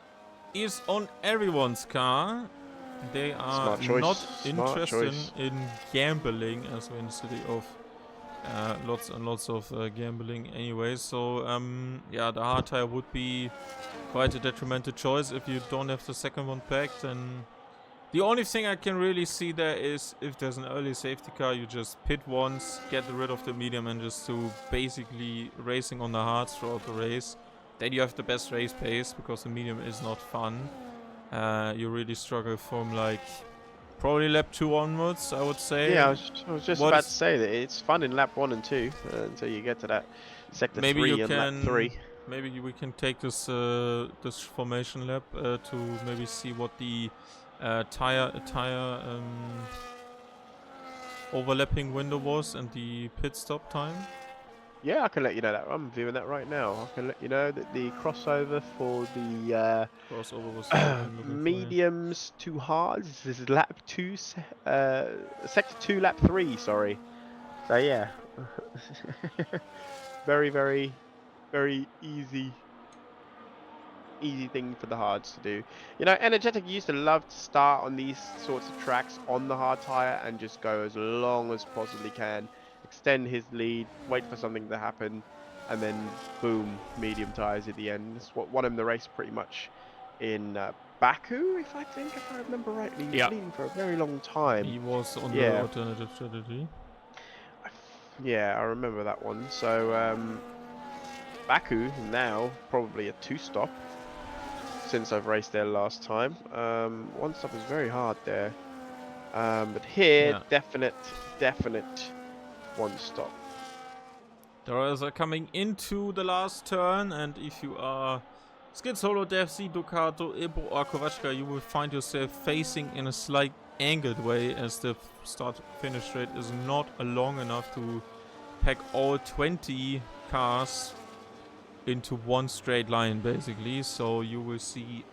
is on everyone's car. They are Smart choice. not Smart interested choice. in gambling, as we're in the city of lots and lots of gambling anyway. So yeah, the hard tire would be quite a detrimental choice if you don't have the second one packed. And the only thing I can really see there is if there's an early safety car, you just pit once, get rid of the medium, and just do basically racing on the hards throughout the race. Then you have the best race pace, because the medium is not fun. You really struggle from like probably lap 2 onwards, I would say. Yeah, I was just What about to is say that it's fun in lap 1 and 2 until you get to that sector maybe you 3 and lap can 3. maybe we can take this this formation lap to maybe see what the tire overlapping window was and the pit stop time. Yeah, I can let you know that. I'm viewing that right now. I can let you know that the crossover for the Crossover was the word I'm looking for. Yeah. mediums to hards. This is lap 2, sector 2, lap 3. Sorry. So yeah, very, very, very easy easy thing for the hards to do. You know, Energetic used to love to start on these sorts of tracks on the hard tire and just go as long as possibly can, extend his lead, wait for something to happen, and then boom, medium tires at the end. That's what won him the race pretty much in Baku, if I remember rightly. He was Yeah. leading for a very long time. He was on the Yeah. alternative strategy. Yeah, I remember that one. So Baku now probably a 2-stop since I've raced there last time. 1-stop is very hard there, but here definite 1-stop. The riders are coming into the last turn, and if you are Skid Solo, Devsy, Ducato, Ibo or Kovačka, you will find yourself facing in a slight angled way, as the start-finish straight is not long enough to pack all 20 cars into one straight line, basically. So you will see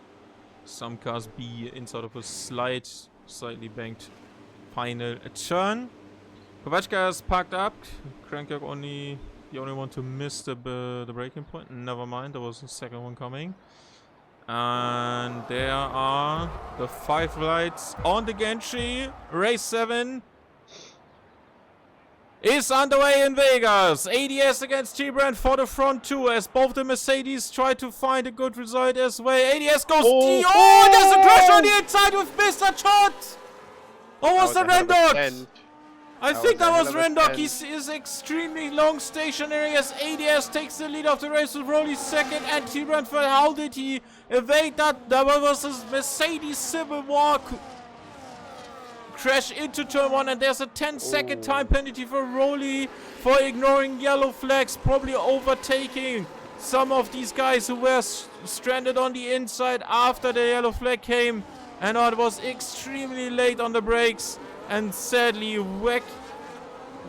some cars be inside of a slightly banked final turn. Kovačka is parked up. Crankjörg the only one to miss the braking point. Never mind, there was a second one coming. And there are the 5 lights on the gantry. Race 7 is underway in Vegas. ADS against T-Brand for the front 2, as both the Mercedes try to find a good result as well. ADS goes... Oh, there's a crash on the inside with Mr. Chot! Or was the Rendog? I think that was Rendog. He is extremely long stationary as ADS takes the lead of the race with Rowley second and T-Brand third. How did he evade that? That was a Mercedes Civil War crash into turn 1, and there's a 10-second time penalty for Rowley for ignoring yellow flags, probably overtaking some of these guys who were stranded on the inside after the yellow flag came, and it was extremely late on the brakes. And sadly,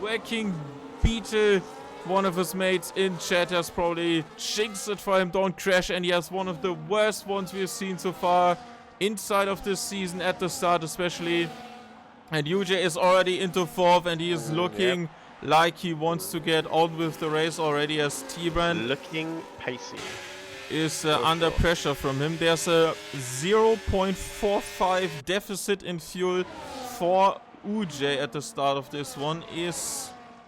whacking Beetle, one of his mates in chat, has probably jinxed it for him. Don't crash, and he has one of the worst ones we've seen so far inside of this season, at the start especially. And UJ is already into 4th, and he is looking like he wants to get on with the race already, as T-Brand looking pacey is under pressure from him. There's a 0.45 deficit in fuel for UJ at the start of this one.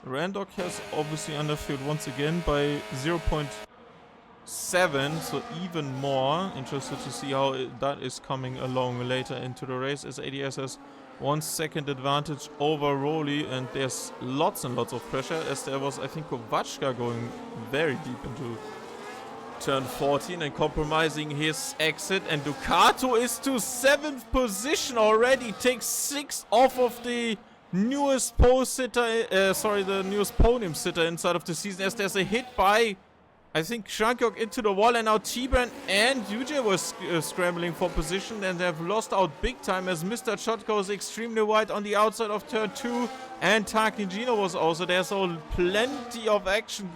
Rendog has obviously underfueled once again by 0.7, so even more. Interested to see how that is coming along later into the race, as ADS has 1 second advantage over Rowley, and there's lots and lots of pressure, as there was, I think, Kovačka going very deep into turn 14 and compromising his exit, and Ducato is to 7th position already, takes 6 off of the newest the newest podium sitter inside of the season, as there's a hit by, I think, Crankjörg into the wall, and now T-Brand and UJ was scrambling for position, and they've lost out big time, as Mr. Shot goes extremely wide on the outside of turn 2, and Takijino was also there, so plenty of action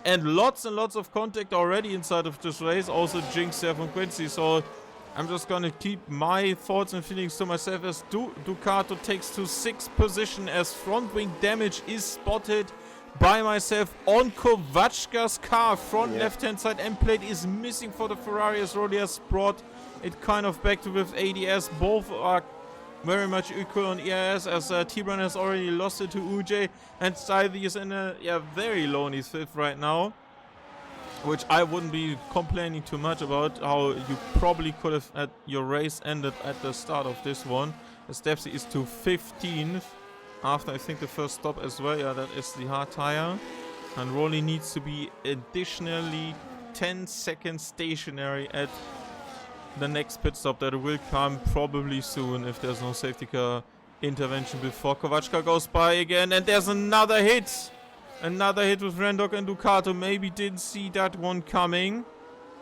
and lots of contact already inside of this race. Also Jinx there from Quincy. So I'm just gonna keep my thoughts and feelings to myself, as Ducato takes to 6th position, as front wing damage is spotted by myself on Kovačka's car. Front left-hand side end plate is missing for the Ferrari, as Rowley has brought it kind of back to with ADS. Both are very much equal on ERS, as T-Brand has already lost it to UJ, and Stivey is in a very lonely 5th right now, which I wouldn't be complaining too much about, how you probably could have had your race ended at the start of this one, as Dempsey is to 15th after, I think, the first stop as well. Yeah, that is the hard tire, and Rowley needs to be additionally 10 seconds stationary at the next pit stop that will come probably soon, if there's no safety car intervention before Kovačka goes by again. And there's another hit. Another hit with Rendog and Ducato. Maybe didn't see that one coming.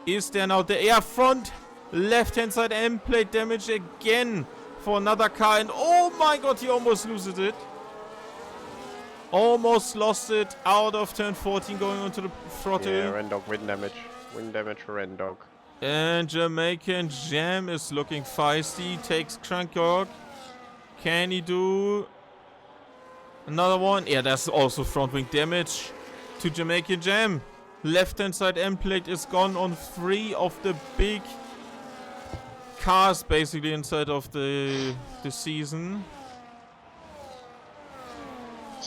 Is there now the front left-hand side end plate damage again for another car. And oh my god, he almost loses it. Almost lost it out of turn 14 going onto the throttle. Yeah, Rendog wing damage. Wing damage for Rendog. And Jamaican Jam is looking feisty. Takes Crankjörg. Can he do another one? Yeah, that's also front wing damage to Jamaican Jam. Left hand side end plate is gone on 3 of the big cars basically inside of the season.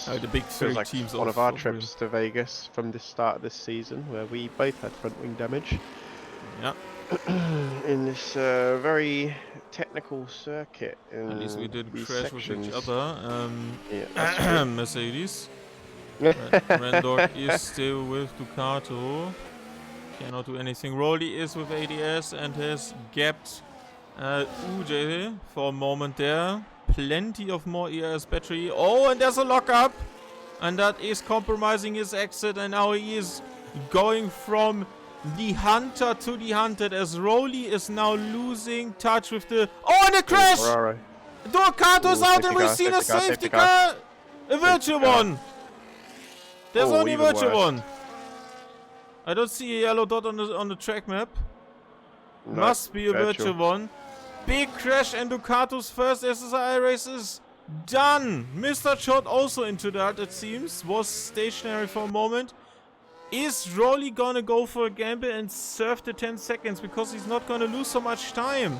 The big three Feels like teams one of our real. trips to Vegas from the start of this season, where we both had front wing damage. Yeah. In this very technical circuit. At least we didn't these crash sections. with each other. Yeah, that's true. Mercedes. Rendog is still with Ducato. Cannot do anything. Rolly is with ADS and has gapped Uge for a moment there. Plenty of more ERS battery. Oh, and there's a lockup. And that is compromising his exit. And now he is going from the Hunter to the Hunted as Rolly is now losing touch with the... Oh, and a crash! Ducato's out and we've seen a safety car. A virtual one. There's only a virtual one. I don't see a yellow dot on the track map. No, Must be a virtual one. Big crash and Ducato's first SSRL race is done. Mr. Shot also into that, it seems. Was stationary for a moment. Is Rolly gonna go for a gamble and serve the 10 seconds because he's not gonna lose so much time?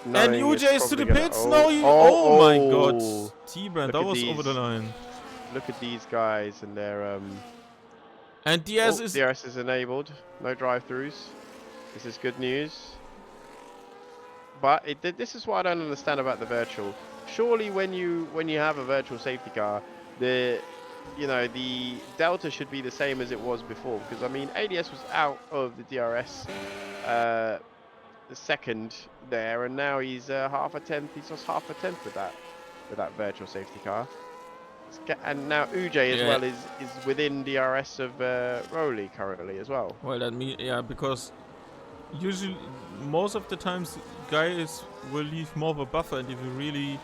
And UJ is to the pits. No, oh my god. T-Brand, that was over the line. Look at these guys and their and DS is enabled. No drive-throughs. This is good news. But this is what I don't understand about the virtual. Surely when you have a virtual safety car, the delta should be the same as it was before, because I mean ADS was out of the DRS the second there, and now he's half a tenth. He's lost half a tenth with that virtual safety car. And now Uj as well is within DRS of Rolly currently as well. Well, that means because usually most of the times guys will leave more of a buffer, and if you really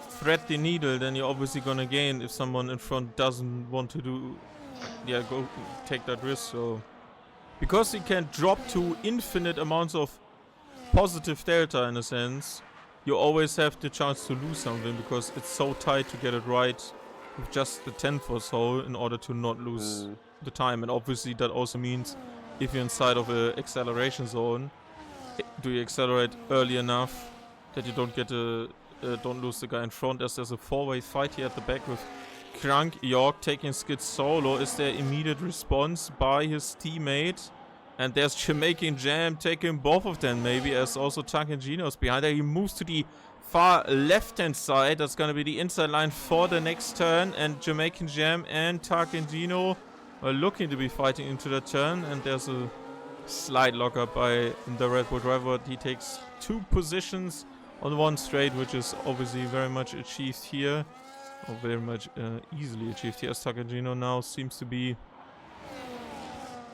thread the needle, then you're obviously gonna gain if someone in front doesn't want to go take that risk. So because he can drop to infinite amounts of positive delta in a sense, you always have the chance to lose something because it's so tight to get it right with just the 10th or so in order to not lose the time. And obviously that also means if you're inside of an acceleration zone, do you accelerate early enough that you don't get don't lose the guy in front, as there's a four-way fight here at the back with Krank York taking skid solo. Is there immediate response by his teammate? And there's Jamaican Jam taking both of them, maybe, as also Takengino's behind there. He moves to the far left-hand side. That's going to be the inside line for the next turn. And Jamaican Jam and Takengino are looking to be fighting into the turn. And there's a slight lockup by the Red Bull driver. He takes 2 positions on one straight, which is obviously very much achieved here. Or very much easily achieved here, as Takengino now seems to be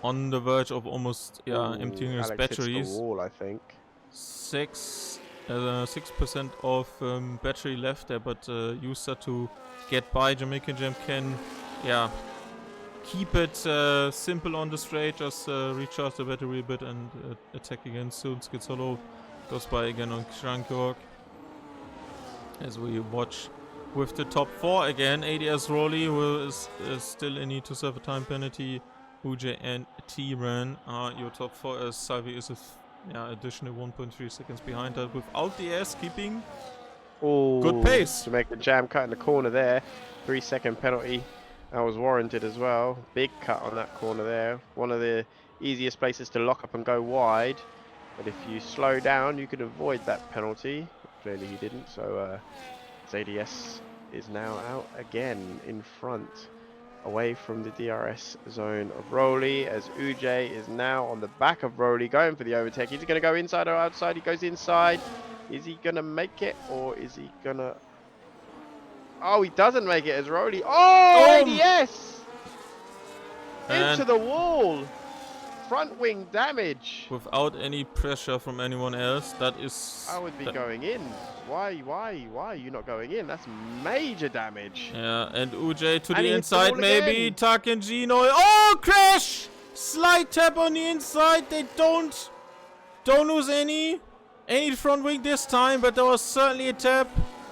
on the verge of almost emptying his batteries. Hits the wall, I think. 6% of battery left there, but use that to get by. Jamaican Jam can keep it simple on the straight, just recharge the battery a bit and attack again soon. Skid Solo goes by again on Krankyork as we watch with the top 4 again. ADS Rolly, who is still in need to serve a time penalty. Uj and T-Ran are your top 4, as Salvi is additional 1.3 seconds behind that without the S, keeping good pace. To make the Jam cut in the corner there. 3-second penalty. That was warranted as well. Big cut on that corner there. One of the easiest places to lock up and go wide. But if you slow down, you can avoid that penalty. Clearly he didn't, so ADS is now out again in front, away from the DRS zone of Rolly, as Uj is now on the back of Rolly going for the overtake. Is he going to go inside or outside? He goes inside. Is he going to make it, or is he going to... Oh, he doesn't make it as Rolly. Oh, ADS! Into the wall! Front wing damage! Without any pressure from anyone else, that is... I would be going in. Why are you not going in? That's major damage. Yeah, and Uj to the inside maybe. Takengino. Oh, crash! Slight tap on the inside. They don't lose any front wing this time, but there was certainly a tap.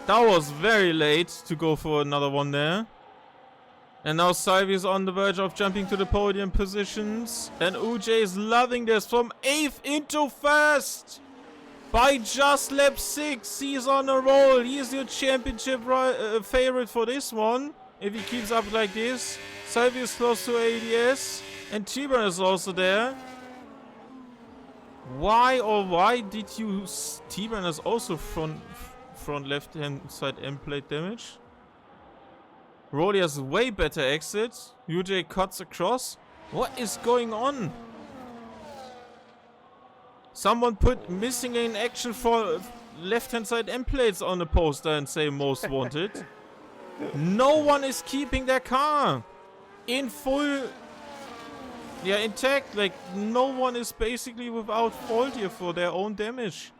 That was very late to go for another one there. And now Salvi is on the verge of jumping to the podium positions. And UJ is loving this from 8th into 1st. By just lap 6. He's on a roll. He's your championship favorite for this one. If he keeps up like this. Salvi is close to ADS. And T-Burn is also there. Why did you... T-Burn is also front left hand side end plate damage. Rolly has way better exit. UJ cuts across. What is going on? Someone put missing in action for left hand side end plates on the poster and say most wanted. No one is keeping their car in full, intact. Like, no one is basically without fault here for their own damage.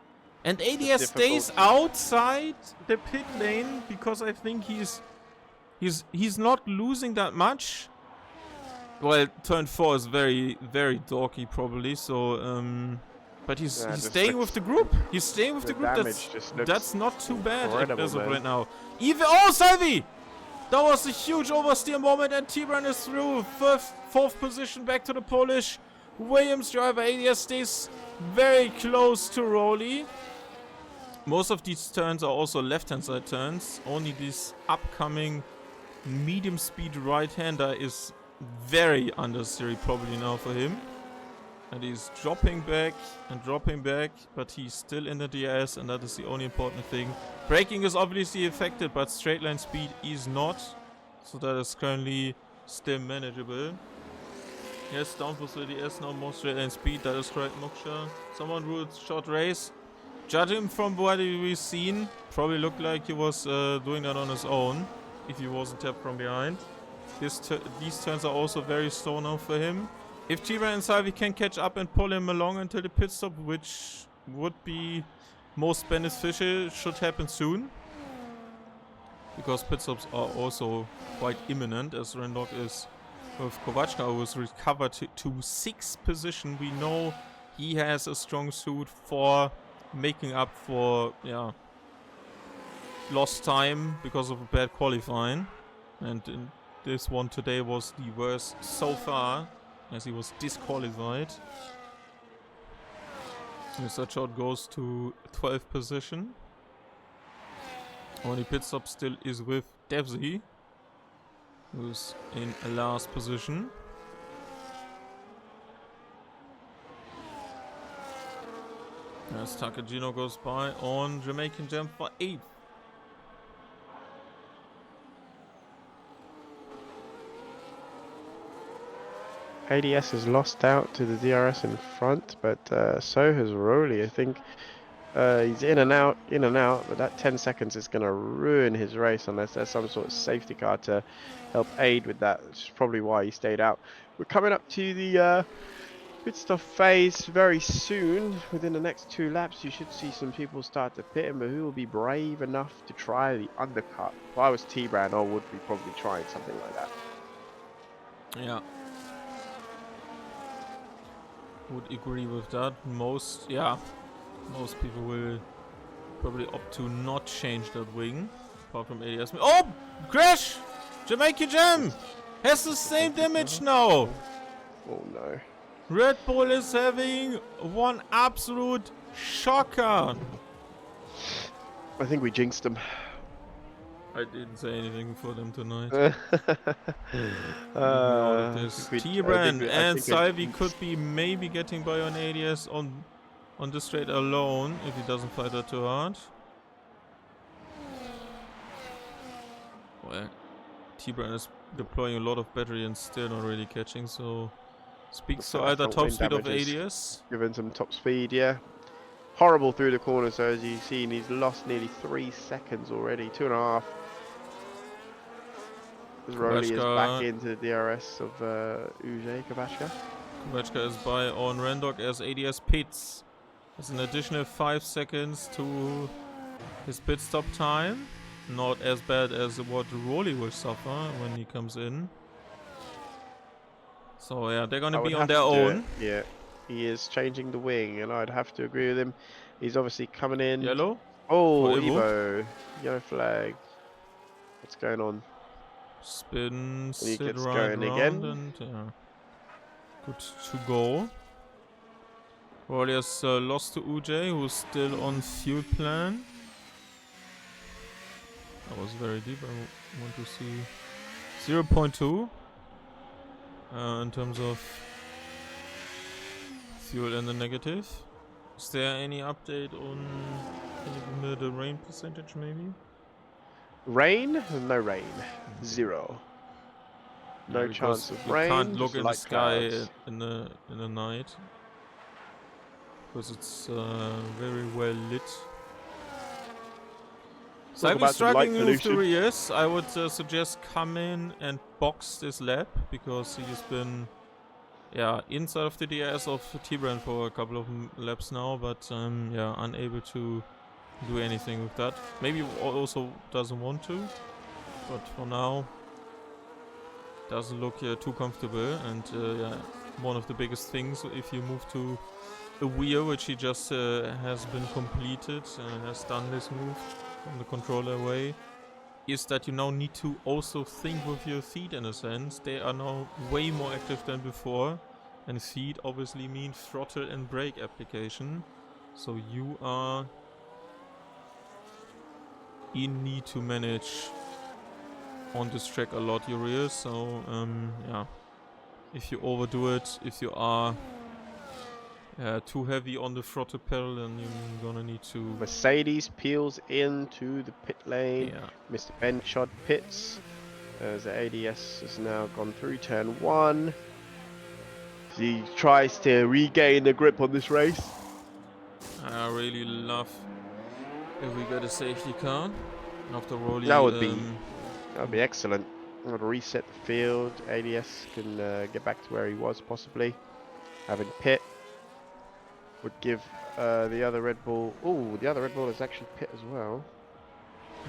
And ADS stays outside the pit lane because I think he's not losing that much. Well, turn 4 is very, very dorky probably, so but he's staying with the group. He's staying with the group. That's not too bad as of right now. Even Salvi! That was a huge oversteer moment, and T-Burn is through. Fourth position back to the Polish Williams driver. ADS stays very close to Rolly. Most of these turns are also left-hand side turns. Only this upcoming medium speed right-hander is very understeery probably now for him. And he's dropping back and dropping back, but he's still in the DRS, and that is the only important thing. Braking is obviously affected, but straight line speed is not. So that is currently still manageable. Yes, downforce DRS, now more straight line speed. That is correct, Moksha. Someone ruled short race. Judging from what we've seen, probably looked like he was doing that on his own, if he wasn't tapped from behind. These turns are also very slow now for him. If T-Burn and Salvi can catch up and pull him along until the pit stop, which would be most beneficial, should happen soon. Because pit stops are also quite imminent, as Rendok is with Kovachka, who was recovered to 6th position. We know he has a strong suit for making up for lost time because of a bad qualifying. And this one today was the worst so far, as he was disqualified. Mr. Shot goes to 12th position. Only pit stop still is with Devzi, who's in last position. As Takagino goes by on Jamaican Jam for 8th. ADS has lost out to the DRS in front, but so has Rolly. I think he's in and out, but that 10 seconds is going to ruin his race unless there's some sort of safety car to help aid with that. Which is probably why he stayed out. We're coming up to the pit stop phase very soon. Within the next 2 laps, you should see some people start to pit him, but who will be brave enough to try the undercut? If I was T-Brand, I would be probably trying something like that. Yeah. Would agree with that. Most people will probably opt to not change that wing, apart from ADS. Oh, crash! Jamaican Jam has the same damage now. Oh no! Red Bull is having one absolute shocker. I think we jinxed them. I didn't say anything for them tonight. T-Brand and Salvi could be maybe getting by on ADS on the straight alone if he doesn't fight that too hard. Well, T-Brand is deploying a lot of battery and still not really catching, so speaks to either top speed of ADS. Given some top speed, yeah. Horrible through the corner, so as you've seen, he's lost nearly 3 seconds already, 2.5. As Rolly is back into the DRS of Uge Kovachka. Kovachka is by on Rendok as ADS pits. There's an additional 5 seconds to his pit stop time. Not as bad as what Rolly will suffer when he comes in. So yeah, they're gonna be on their own. Yeah, he is changing the wing, and I'd have to agree with him. He's obviously coming in. Yellow? Oh, Evo. Yellow flag. What's going on? Spin, he sit gets right going round, again. and yeah, good to go. Warriors lost to UJ, who's still on fuel plan. That was very deep. I want to see 0.2 in terms of fuel in the negative. Is there any update on the rain percentage, maybe? Rain? No rain. 0. Yeah, No because chance of you rain. can't look Just in the light sky clouds. in the night because it's very well lit. So Talk I've been about some light struggling with the pollution. rears. I would suggest come in and box this lap because he's been, yeah, inside of the DRS of T-Brand for a couple of laps now, but yeah, unable to do anything with that. Maybe also doesn't want to, but for now doesn't look too comfortable. And yeah, one of the biggest things if you move to a wheel, which he just has been completed, has done this move from the controller away, is that you now need to also think with your feet in a sense. They are now way more active than before, and feet obviously mean throttle and brake application. So you are in need to manage on this track a lot your rears. So yeah, if you overdo it, if you are too heavy on the throttle pedal, then you're gonna need to. Mercedes peels into the pit lane. Yeah. Mr. Benchod pits. As the ADS has now gone through turn 1. He tries to regain the grip on this race. I really love if we get a safety car after Rolly. That would be excellent. I would reset the field. ADS can get back to where he was possibly. Having pit would give the other Red Bull. Oh, the other Red Bull is actually pit as well.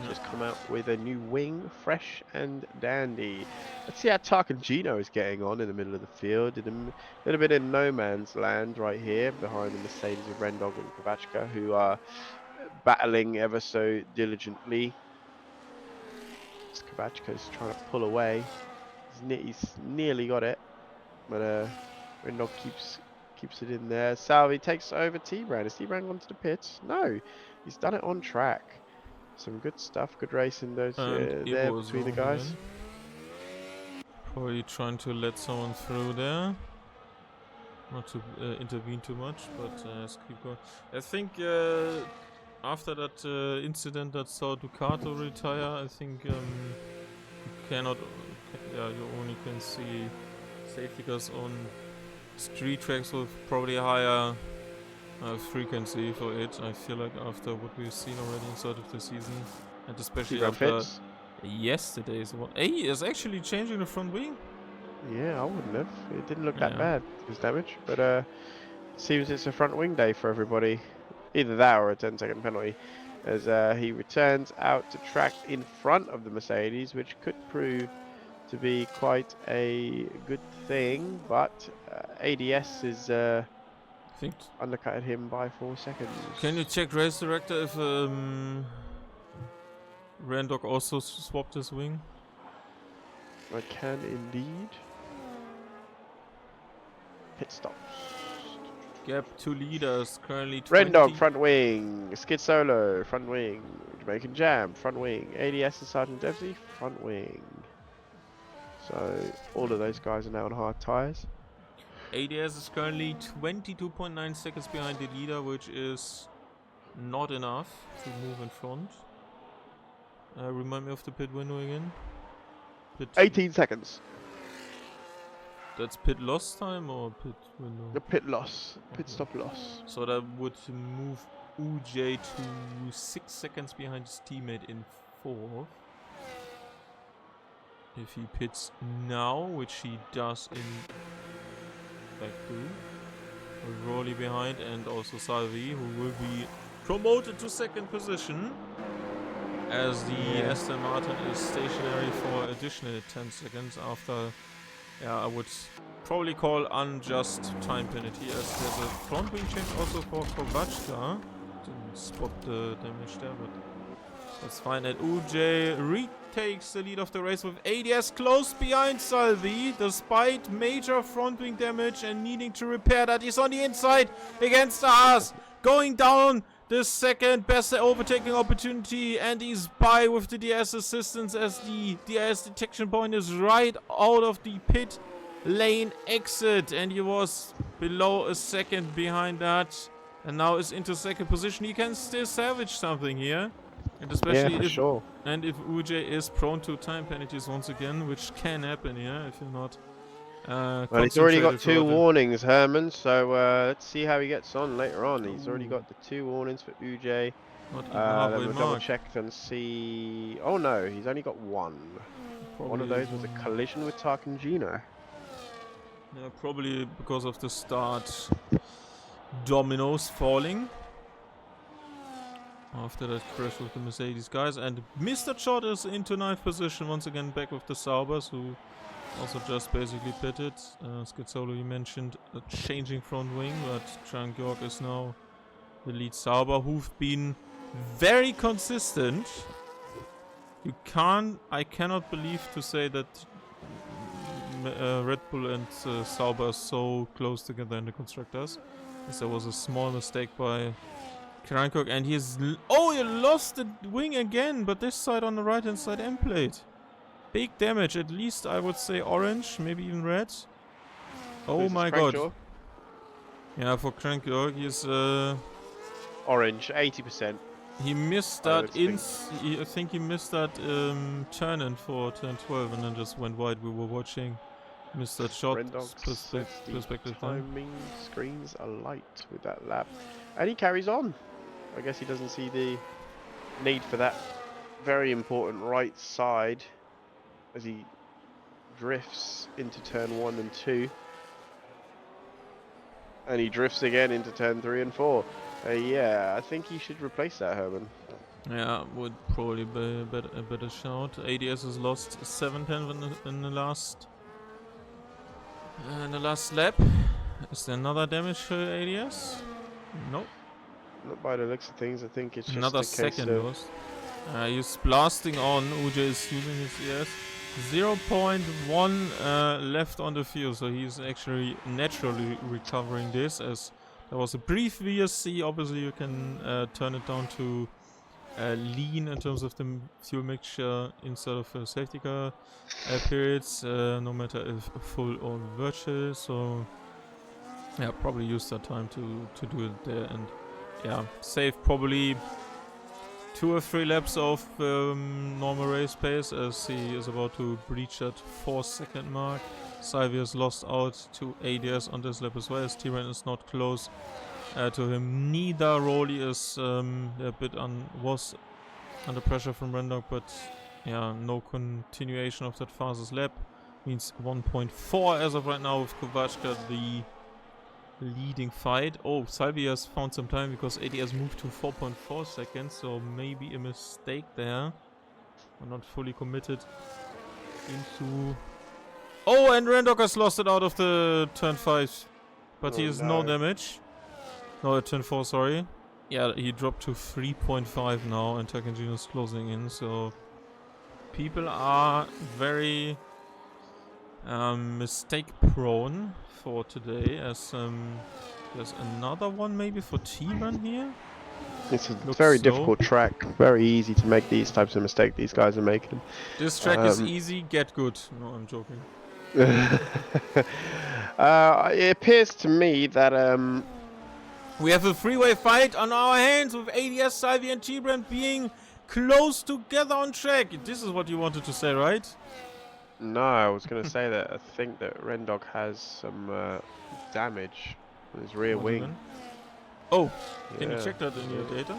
Just come out with a new wing, fresh and dandy. Let's see how Tarkangino is getting on in the middle of the field. Did a little bit in no man's land right here behind the Mercedes of Rendog and Kavachka, who are battling ever so diligently. Kavachka's trying to pull away. He's nearly got it, but Rendog keeps it in there. Salvi takes over T-Brand. Has T-Brand gone to the pits? No, he's done it on track. Some good stuff, good racing those there between the guys. Again. Probably trying to let someone through there. Not to intervene too much, but let's keep going. I think after that incident that saw Ducato retire, I think you cannot. Yeah, you only can see safety cars on street tracks with probably higher frequency for it. I feel like after what we've seen already inside of the season, and especially after yesterday's one. Hey, is actually changing the front wing. Yeah, I wouldn't have. It didn't look that bad, his damage. But seems it's a front wing day for everybody. Either that or a 10-second penalty. As he returns out to track in front of the Mercedes, which could prove to be quite a good thing. But ADS is undercutted him by 4 seconds. Can you check race director if Randog also swapped his wing? I can indeed. Pit stops. Gap to leaders currently 20. Rendog front wing. Skid Solo front wing. Jamaican Jam front wing. ADS and Sergeant Dempsey front wing. So all of those guys are now on hard tires. ADS is currently 22.9 seconds behind the leader, which is not enough to move in front. Remind me of the pit window again. 18 seconds. That's pit loss time or pit window? The pit loss. Pit stop loss. So that would move UJ to 6 seconds behind his teammate in 4th. If he pits now, which he does in back 2. With Rolly behind and also Salvi, who will be promoted to 2nd position. As the Aston Martin is stationary for additional 10 seconds after, yeah, I would probably call unjust time penalty, as there's a front wing change also for Kowachka. Didn't spot the damage there, but Let's find that UJ retakes the lead of the race with ADS close behind Salvi, despite major front wing damage and needing to repair that. He's on the inside against the Haas, going down the second best overtaking opportunity, and he's by with the DS assistance as the DS detection point is right out of the pit lane exit, and he was below a second behind that, and now is into second position. He can still salvage something here. And especially yeah, for sure. if UJ is prone to time penalties once again, which can happen here if you're not Well, he's already got 2 concentrated warnings, Herman, so let's see how he gets on later on. He's already got the 2 warnings for UJ. Not even Then halfway we'll mark. double check and see. Oh no, he's only got 1. One of those was a collision with Tarkangino. Yeah, probably because of the start dominoes falling after that crash with the Mercedes guys. And Mr. Chod is into 9th position once again, back with the Saubers, who also just basically pitted. Schizzolo, you mentioned a changing front wing, but Trang York is now the lead Sauber, who've been very consistent. I cannot believe to say that Red Bull and Sauber are so close together in the constructors. As there was a small mistake by Krankock, and he lost the wing again, but this side on the right hand side end plate. Big damage, at least I would say orange, maybe even red. Oh my god. Yeah, for Krankock, he's orange, 80%. He missed that I think he missed that turn in for turn 12 and then just went wide. We were watching Mr. Shot perspective. Timing screens are light with that lap, and he carries on. I guess he doesn't see the need for that very important right side as he drifts into turn 1 and 2, and he drifts again into turn 3 and 4. Yeah, I think he should replace that, Herman. Yeah, would probably be a better shout. ADS has lost 7/10 in the last lap. Is there another damage for ADS? Nope. Not by the looks of things. I think it's just another second lost. He's blasting on. UJ is using his ES. 0.1 left on the field, so he's actually naturally recovering this, as there was a brief VSC. Obviously you can turn it down to lean in terms of the fuel mixture instead of safety car periods, no matter if full or virtual. So yeah, probably use that time to do it there, and yeah, save probably 2 or 3 laps of normal race pace, as he is about to breach that 4-second mark. Salvi has lost out to ADS on this lap as well, as T-Ren is not close to him. Neither Rolly is was under pressure from Rendok, but yeah, no continuation of that fastest lap. Means 1.4 as of right now, with Kovačka the leading fight. Oh, Salvi has found some time because ADS moved to 4.4 seconds, so maybe a mistake there. I'm not fully committed into... Oh, and Rendok has lost it out of the turn 5, but he has no damage. No, turn 4, sorry. Yeah, he dropped to 3.5 now, and Takajino is closing in, so people are very mistake prone for today, as there's another one maybe for T-Run here. It's a very difficult track, very easy to make these types of mistakes these guys are making. This track is easy, get good. No, I'm joking. It appears to me that we have a three-way fight on our hands, with ADS, Salvi and T-Brand being close together on track. This is what you wanted to say, right? No, I was going to say that I think that Rendog has some damage on his rear wing. Oh, can you check that in your data?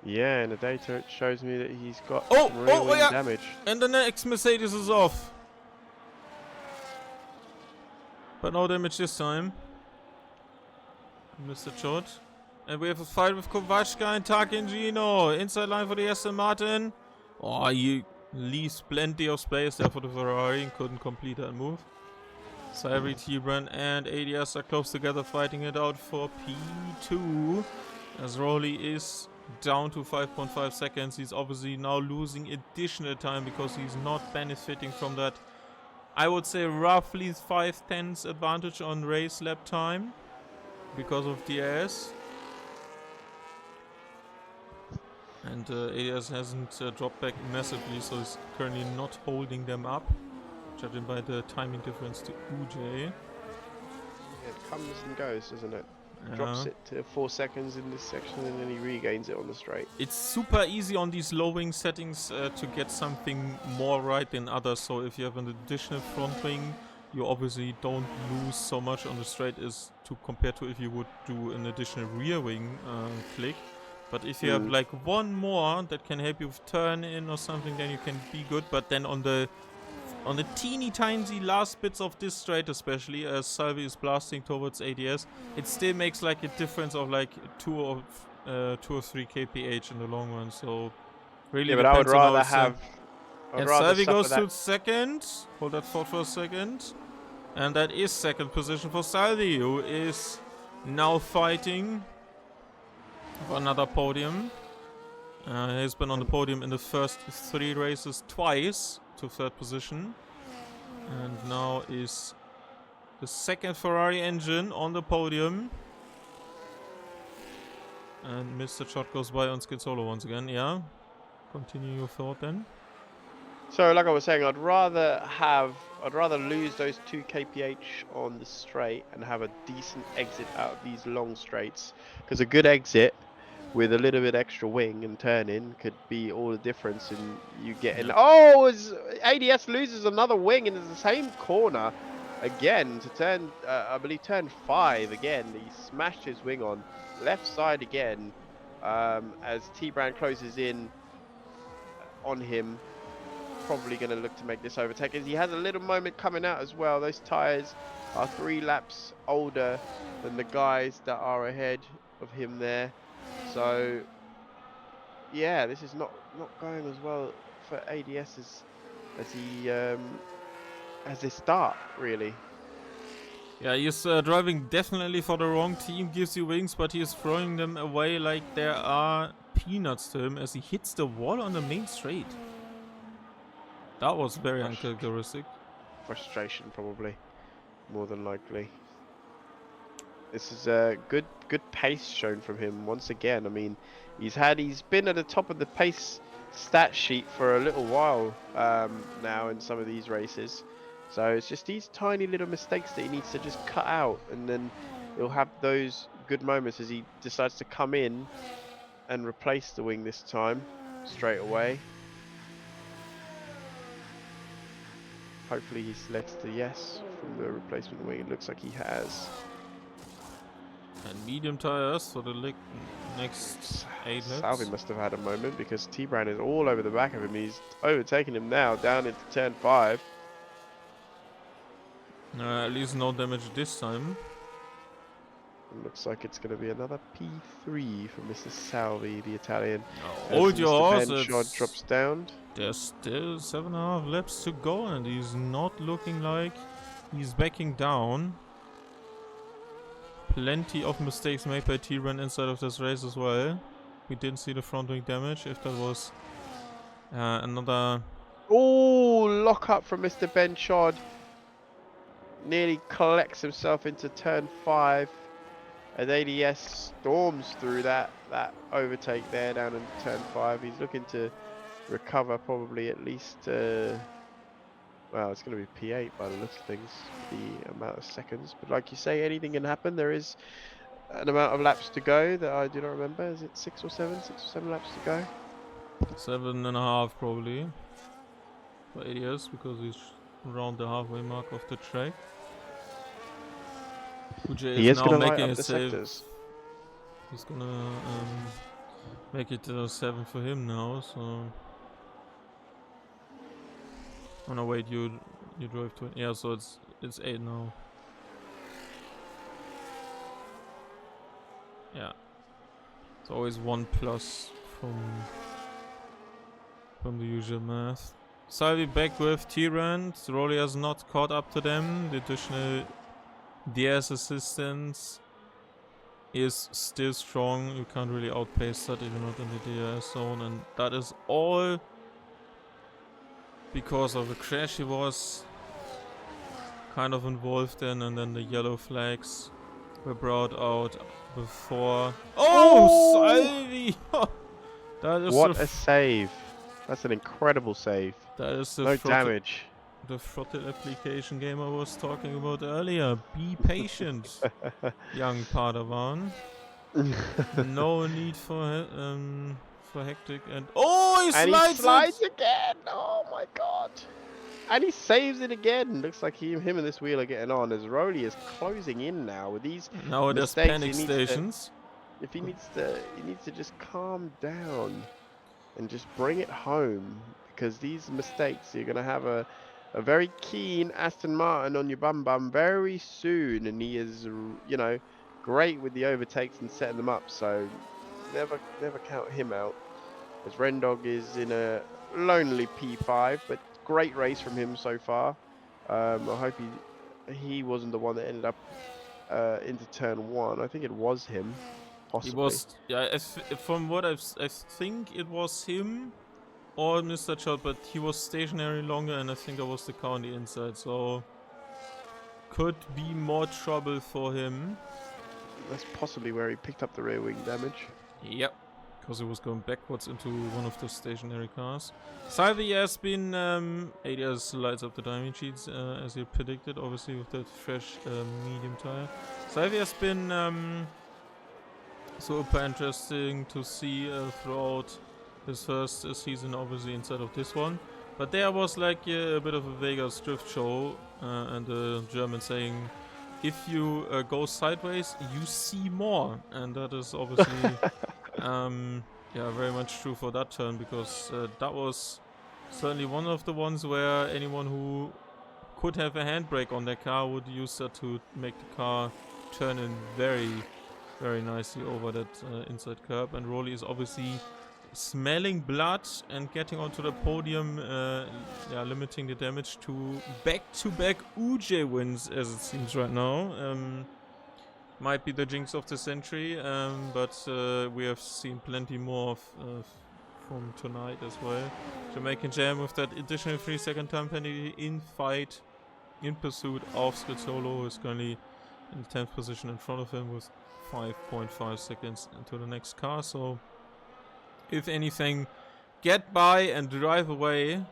Yeah, in the data it shows me that he's got some rear wing damage. And the next Mercedes is off. But no damage this time. Mr. Chod. And we have a fight with Kovačka and Takangino. Inside line for the Aston Martin. Oh, he leaves plenty of space there for the Ferrari and couldn't complete that move. Salvi, T-Brand and ADS are close together, fighting it out for P2. As Rowley is down to 5.5 seconds. He's obviously now losing additional time because he's not benefiting from that. I would say roughly 5/10 advantage on race lap time because of DRS. And ADS hasn't dropped back massively, so he's currently not holding them up, judging by the timing difference to UJ. It comes and goes, doesn't it? Drops it to 4 seconds in this section and then he regains it on the straight. It's super easy on these low wing settings to get something more right than others. So if you have an additional front wing, you obviously don't lose so much on the straight as to compare to if you would do an additional rear wing click. But if you have like one more that can help you with turn in or something, then you can be good. But then on the teeny tiny last bits of this straight, especially as Salvi is blasting towards ADS, it still makes like a difference of like 2 or 3 kph in the long run. So really, yeah, but I would rather have. And Salvi goes to second. Hold that thought for a second, and that is second position for Salvi, who is now fighting for another podium. He's been on the podium in the first 3 races twice to third position. And now is the second Ferrari engine on the podium. And Mr. Shot goes by on skid solo once again, yeah. Continue your thought then. So like I was saying, I'd rather lose those 2 kph on the straight and have a decent exit out of these long straights. Because a good exit with a little bit extra wing and turning could be all the difference in you getting. Oh, as ADS loses another wing in the same corner again to turn, I believe turn 5 again. He smashed his wing on left side again as T-Brand closes in on him. Probably going to look to make this overtake as he has a little moment coming out as well. Those tires are 3 laps older than the guys that are ahead of him there. So yeah, this is not going as well for ADS as he as they start really. Yeah, he's driving definitely for the wrong team, gives you wings, but he's throwing them away like there are peanuts to him as he hits the wall on the main straight. That was very uncharacteristic. Frustration probably, more than likely. This is a good pace shown from him once again. I mean, he's been at the top of the pace stat sheet for a little while now in some of these races. So it's just these tiny little mistakes that he needs to just cut out, and then he'll have those good moments as he decides to come in and replace the wing this time straight away. Hopefully he selects the yes from the replacement wing. It looks like he has. And medium tires for the next 8 laps. Salvi must have had a moment because T-Brand is all over the back of him. He's overtaking him now down into turn 5. At least no damage this time. It looks like it's going to be another P3 for Mr. Salvi, the Italian. Hold your horses. Shot drops down. There's still 7.5 laps to go, and he's not looking like he's backing down. Plenty of mistakes made by T-Brand inside of this race as well. We didn't see the front wing damage. If that was another... Oh, lock up from Mr. Benchod. Nearly collects himself into turn 5. As ADS storms through that overtake there down in turn 5. He's looking to recover probably at least... well, it's going to be P8 by the looks of things, the amount of seconds. But like you say, anything can happen. There is an amount of laps to go that I do not remember. Is it 6 or 7? 6 or 7 laps to go? 7.5 probably. For ADS, because he's around the halfway mark of the track. UJ He is now going to making light up the save. sectors. He's gonna make it 7 for him now, so... Oh no, wait, you drove 20. Yeah, so it's 8 now. Yeah. It's always 1 plus from the usual math. Salvi back with T-Brand. Rolly has not caught up to them. The additional DS assistance is still strong. You can't really outpace that even not in the DRS zone, and that is all because of the crash he was kind of involved in, and then the yellow flags were brought out before. Oh, Salvi! That is What a save. That's an incredible save. that is the No damage. the throttle application game I was talking about earlier. Be patient, young Padawan. No need for hectic and he And he slides slides it. again. Oh my god. And he saves it again. Looks like him and this wheel are getting on as Rowley is closing in now with these Now there's mistakes. panic stations. He needs to just calm down and just bring it home, because these mistakes, you're gonna have a very keen Aston Martin on your bum very soon, and he is, you know, great with the overtakes and setting them up. So never count him out. As Rendog is in a lonely P5, but great race from him so far. I hope he wasn't the one that ended up into turn 1. I think it was him, possibly. He was, yeah. From what I think it was him or Mr. Chod, but he was stationary longer, and I think I was the car on the inside, so could be more trouble for him. That's possibly where he picked up the rear wing damage. Yep, because he was going backwards into one of the stationary cars. Salvi has been ADS lights up the timing sheets as he predicted, obviously with that fresh medium tire. Salvi has been super interesting to see throughout his first season, obviously inside of this one. But there was like a bit of a Vegas drift show, and the German saying, if you go sideways, you see more. And that is obviously yeah, very much true for that turn, because that was certainly one of the ones where anyone who could have a handbrake on their car would use that to make the car turn in very, very nicely over that inside curb. And Rowley is obviously smelling blood and getting onto the podium, yeah, limiting the damage to back-to-back UJ wins, as it seems right now. Might be the jinx of the century, but we have seen plenty more from tonight as well. Jamaican Jam with that additional 3-second time penalty in fight, in pursuit of Solo, who is currently in the 10th position in front of him with 5.5 seconds into the next car. So if anything, get by and drive away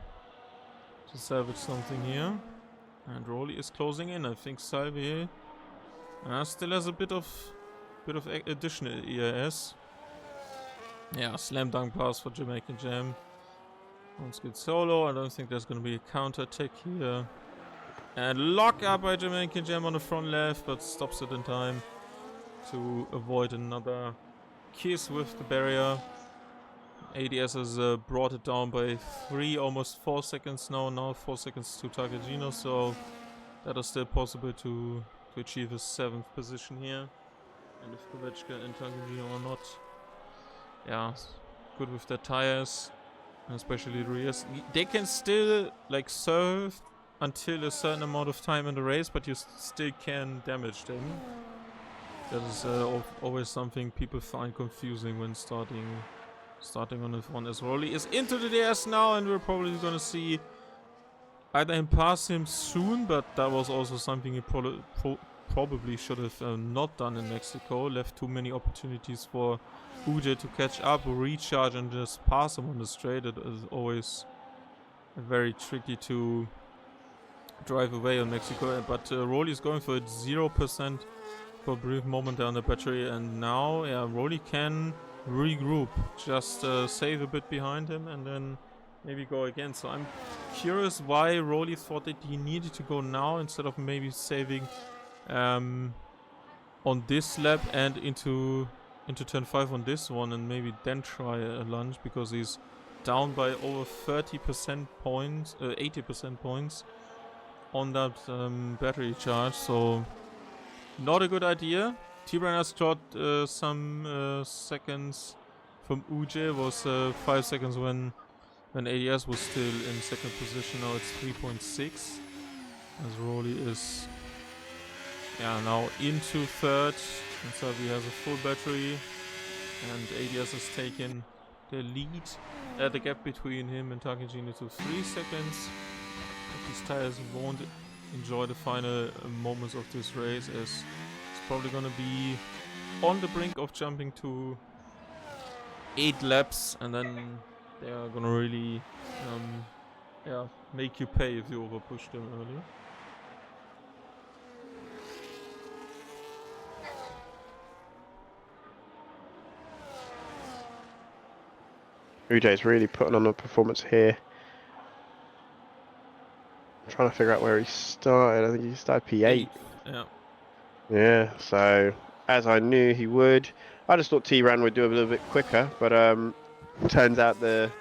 to salvage something here. And Rowley is closing in. I think Salvi still has a bit of additional ERS. Yeah, slam dunk pass for Jamaican Jam. Let's get Solo. I don't think there's going to be a counter attack here. And lock up by Jamaican Jam on the front left, but stops it in time to avoid another kiss with the barrier. ADS has brought it down by 3, almost 4 seconds now 4 seconds to Takagino, so that is still possible to achieve a 7th position here. And if Kovechka and Takagino are not, yeah, good with their tires, especially the rears, they can still like serve until a certain amount of time in the race, but you still can damage them. That is always something people find confusing when starting on this one, as Rowley is into the DS now, and we're probably going to see either him pass him soon, but that was also something he probably should have not done in Mexico. Left too many opportunities for Uje to catch up, recharge, and just pass him on the straight. It is always very tricky to drive away on Mexico, but Rowley is going for it 0% for a brief moment there on the battery, and now, yeah, Rowley can regroup, just save a bit behind him, and then maybe go again. So I'm curious why Rowley thought that he needed to go now instead of maybe saving on this lap and into turn 5 on this one, and maybe then try a lunge, because he's down by over 30% points, 80% points on that battery charge. So not a good idea. T-Brain has got some seconds from Uje. Was 5 seconds when ADS was still in second position. Now it's 3.6. As Rowley is now into third. And Savi has a full battery, and ADS has taken the lead. The gap between him and Takagino to 3 seconds. But these tires won't enjoy the final moments of this race, as it's probably gonna be on the brink of jumping to 8 laps, and then they are gonna really make you pay if you overpush them early. Ujay's really putting on a performance here. I'm trying to figure out where he started. I think he started P8. Yeah. Yeah, so as I knew he would. I just thought T-Ran would do a little bit quicker, but turns out the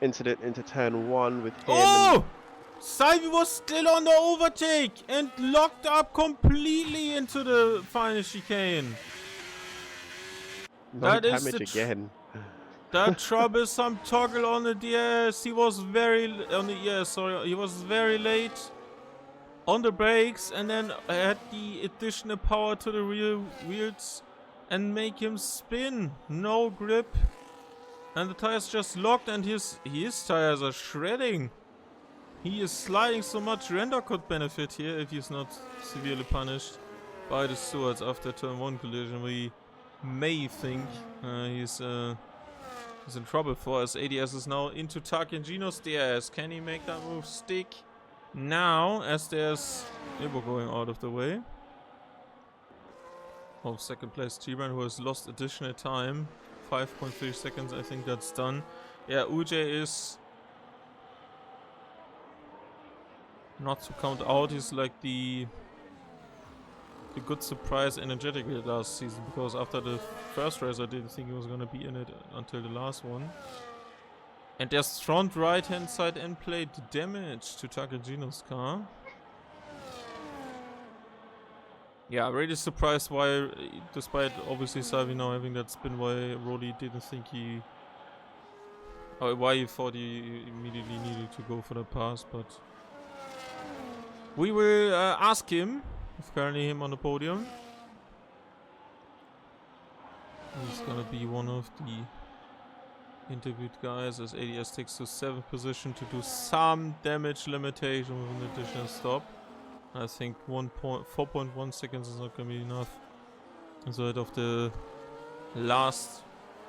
incident into turn 1 with him. Oh! Salvi was still on the overtake and locked up completely into the final chicane. No That is damage again. That troublesome toggle on the DS. He was very he was very late on the brakes, and then had the additional power to the rear wheels and make him spin. No grip, and the tires just locked, and his tires are shredding. He is sliding so much. Render could benefit here if he's not severely punished by the stewards after turn 1 collision. We may think he's in trouble for us. ADS is now into Takagino's DS. Can he make that move stick now, as there's Ibo going out of the way? Oh, second place T-Ran, who has lost additional time. 5.3 seconds, I think that's done. Yeah, Ujay is not to count out. He's like the good surprise energetically last season, because after the first race I didn't think he was gonna be in it until the last one. And there's front right hand side end plate damage to Takagino's car. Yeah, really surprised why, despite obviously Salvi now having that spin, why Rodi didn't think he... or why he thought he immediately needed to go for the pass, but... we will ask him. It's currently him on the podium. He's gonna be one of the interviewed guys, as ADS takes to 7th position to do some damage limitation with an additional stop. I think 4.1 seconds is not gonna be enough. Instead of the last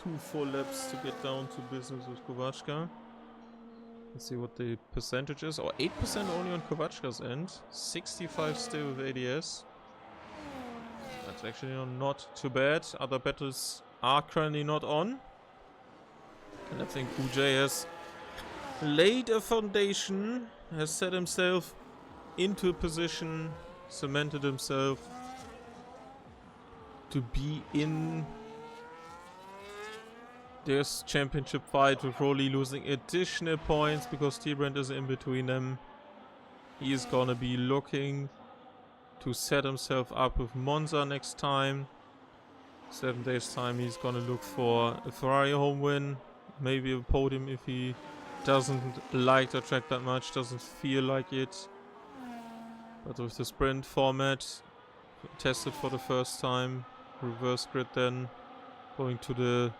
2 full laps to get down to business with Kovačka. Let's see what the percentage is. Oh, 8% only on Kovačka's end. 65 still with ADS. That's actually not too bad. Other battles are currently not on. And I think Ujay has laid a foundation, has set himself into a position, cemented himself to be in this championship fight, with Rolly losing additional points because T-Brand is in between them. He is gonna be looking to set himself up with Monza next time. 7 days time he's gonna look for a Ferrari home win, maybe a podium if he doesn't like the track that much, doesn't feel like it. But with the sprint format tested for the first time, reverse grid then, going to the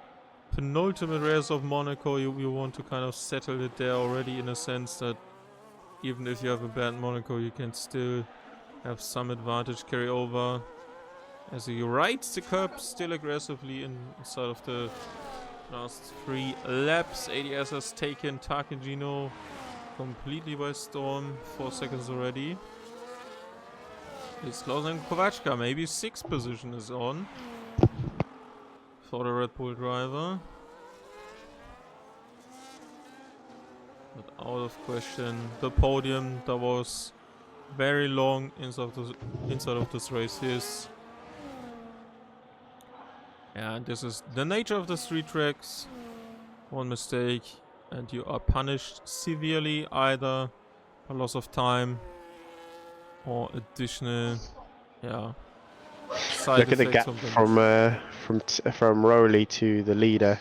penultimate race of Monaco, you want to kind of settle it there already, in a sense that even if you have a bad Monaco, you can still have some advantage carry over. As he rides the curb still aggressively inside of the last 3 laps. ADS has taken Takagino completely by storm. 4 seconds already. It's closing Kovačka. Maybe 6th position is on for the Red Bull driver. But out of question. The podium that was very long inside of this race is. And this is the nature of the street tracks. One mistake and you are punished severely, either a loss of time or additional side Look at the gap from Rowley to the leader.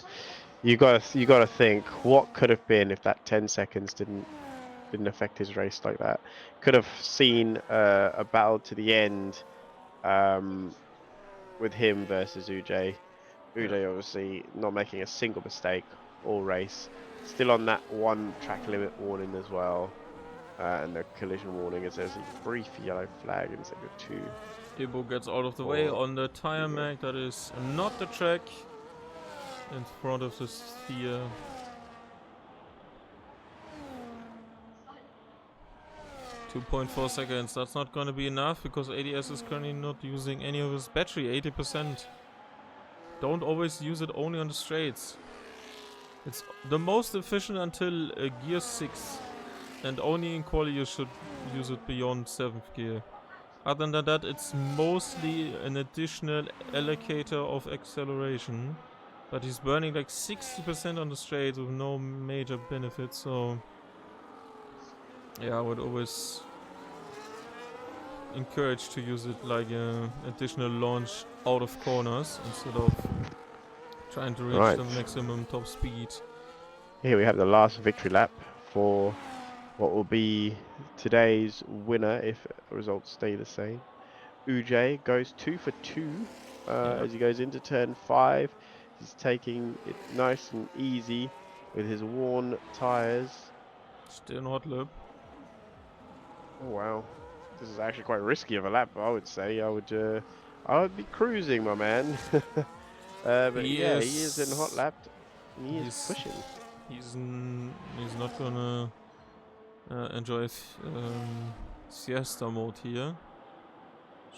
You gotta think what could have been if that 10 seconds didn't affect his race like that. Could have seen a battle to the end. with him versus Uj. Yeah. Uj obviously not making a single mistake all race. Still on that one track limit warning as well. And the collision warning is there's a brief yellow flag in sector 2. Debo gets out of the way For on the tire Debo. mag. That is not the track in front of the sphere. 2.4 seconds. That's not gonna be enough because ADS is currently not using any of his battery. 80%. Don't always use it only on the straights. It's the most efficient until gear 6. And only in quali you should use it beyond 7th gear. Other than that, it's mostly an additional allocator of acceleration. But he's burning like 60% on the straight with no major benefits, so... Yeah, I would always encourage to use it like an additional launch out of corners instead of trying to reach Right. the maximum top speed. Here we have the last victory lap for what will be today's winner if results stay the same. Uj goes 2 for 2 as he goes into turn 5. He's taking it nice and easy with his worn tyres. Still not lip. Oh wow, this is actually quite risky of a lap, I would say. I would be cruising, my man. But He yeah, he is in hot lap. He is pushing. He's not gonna enjoy siesta mode here.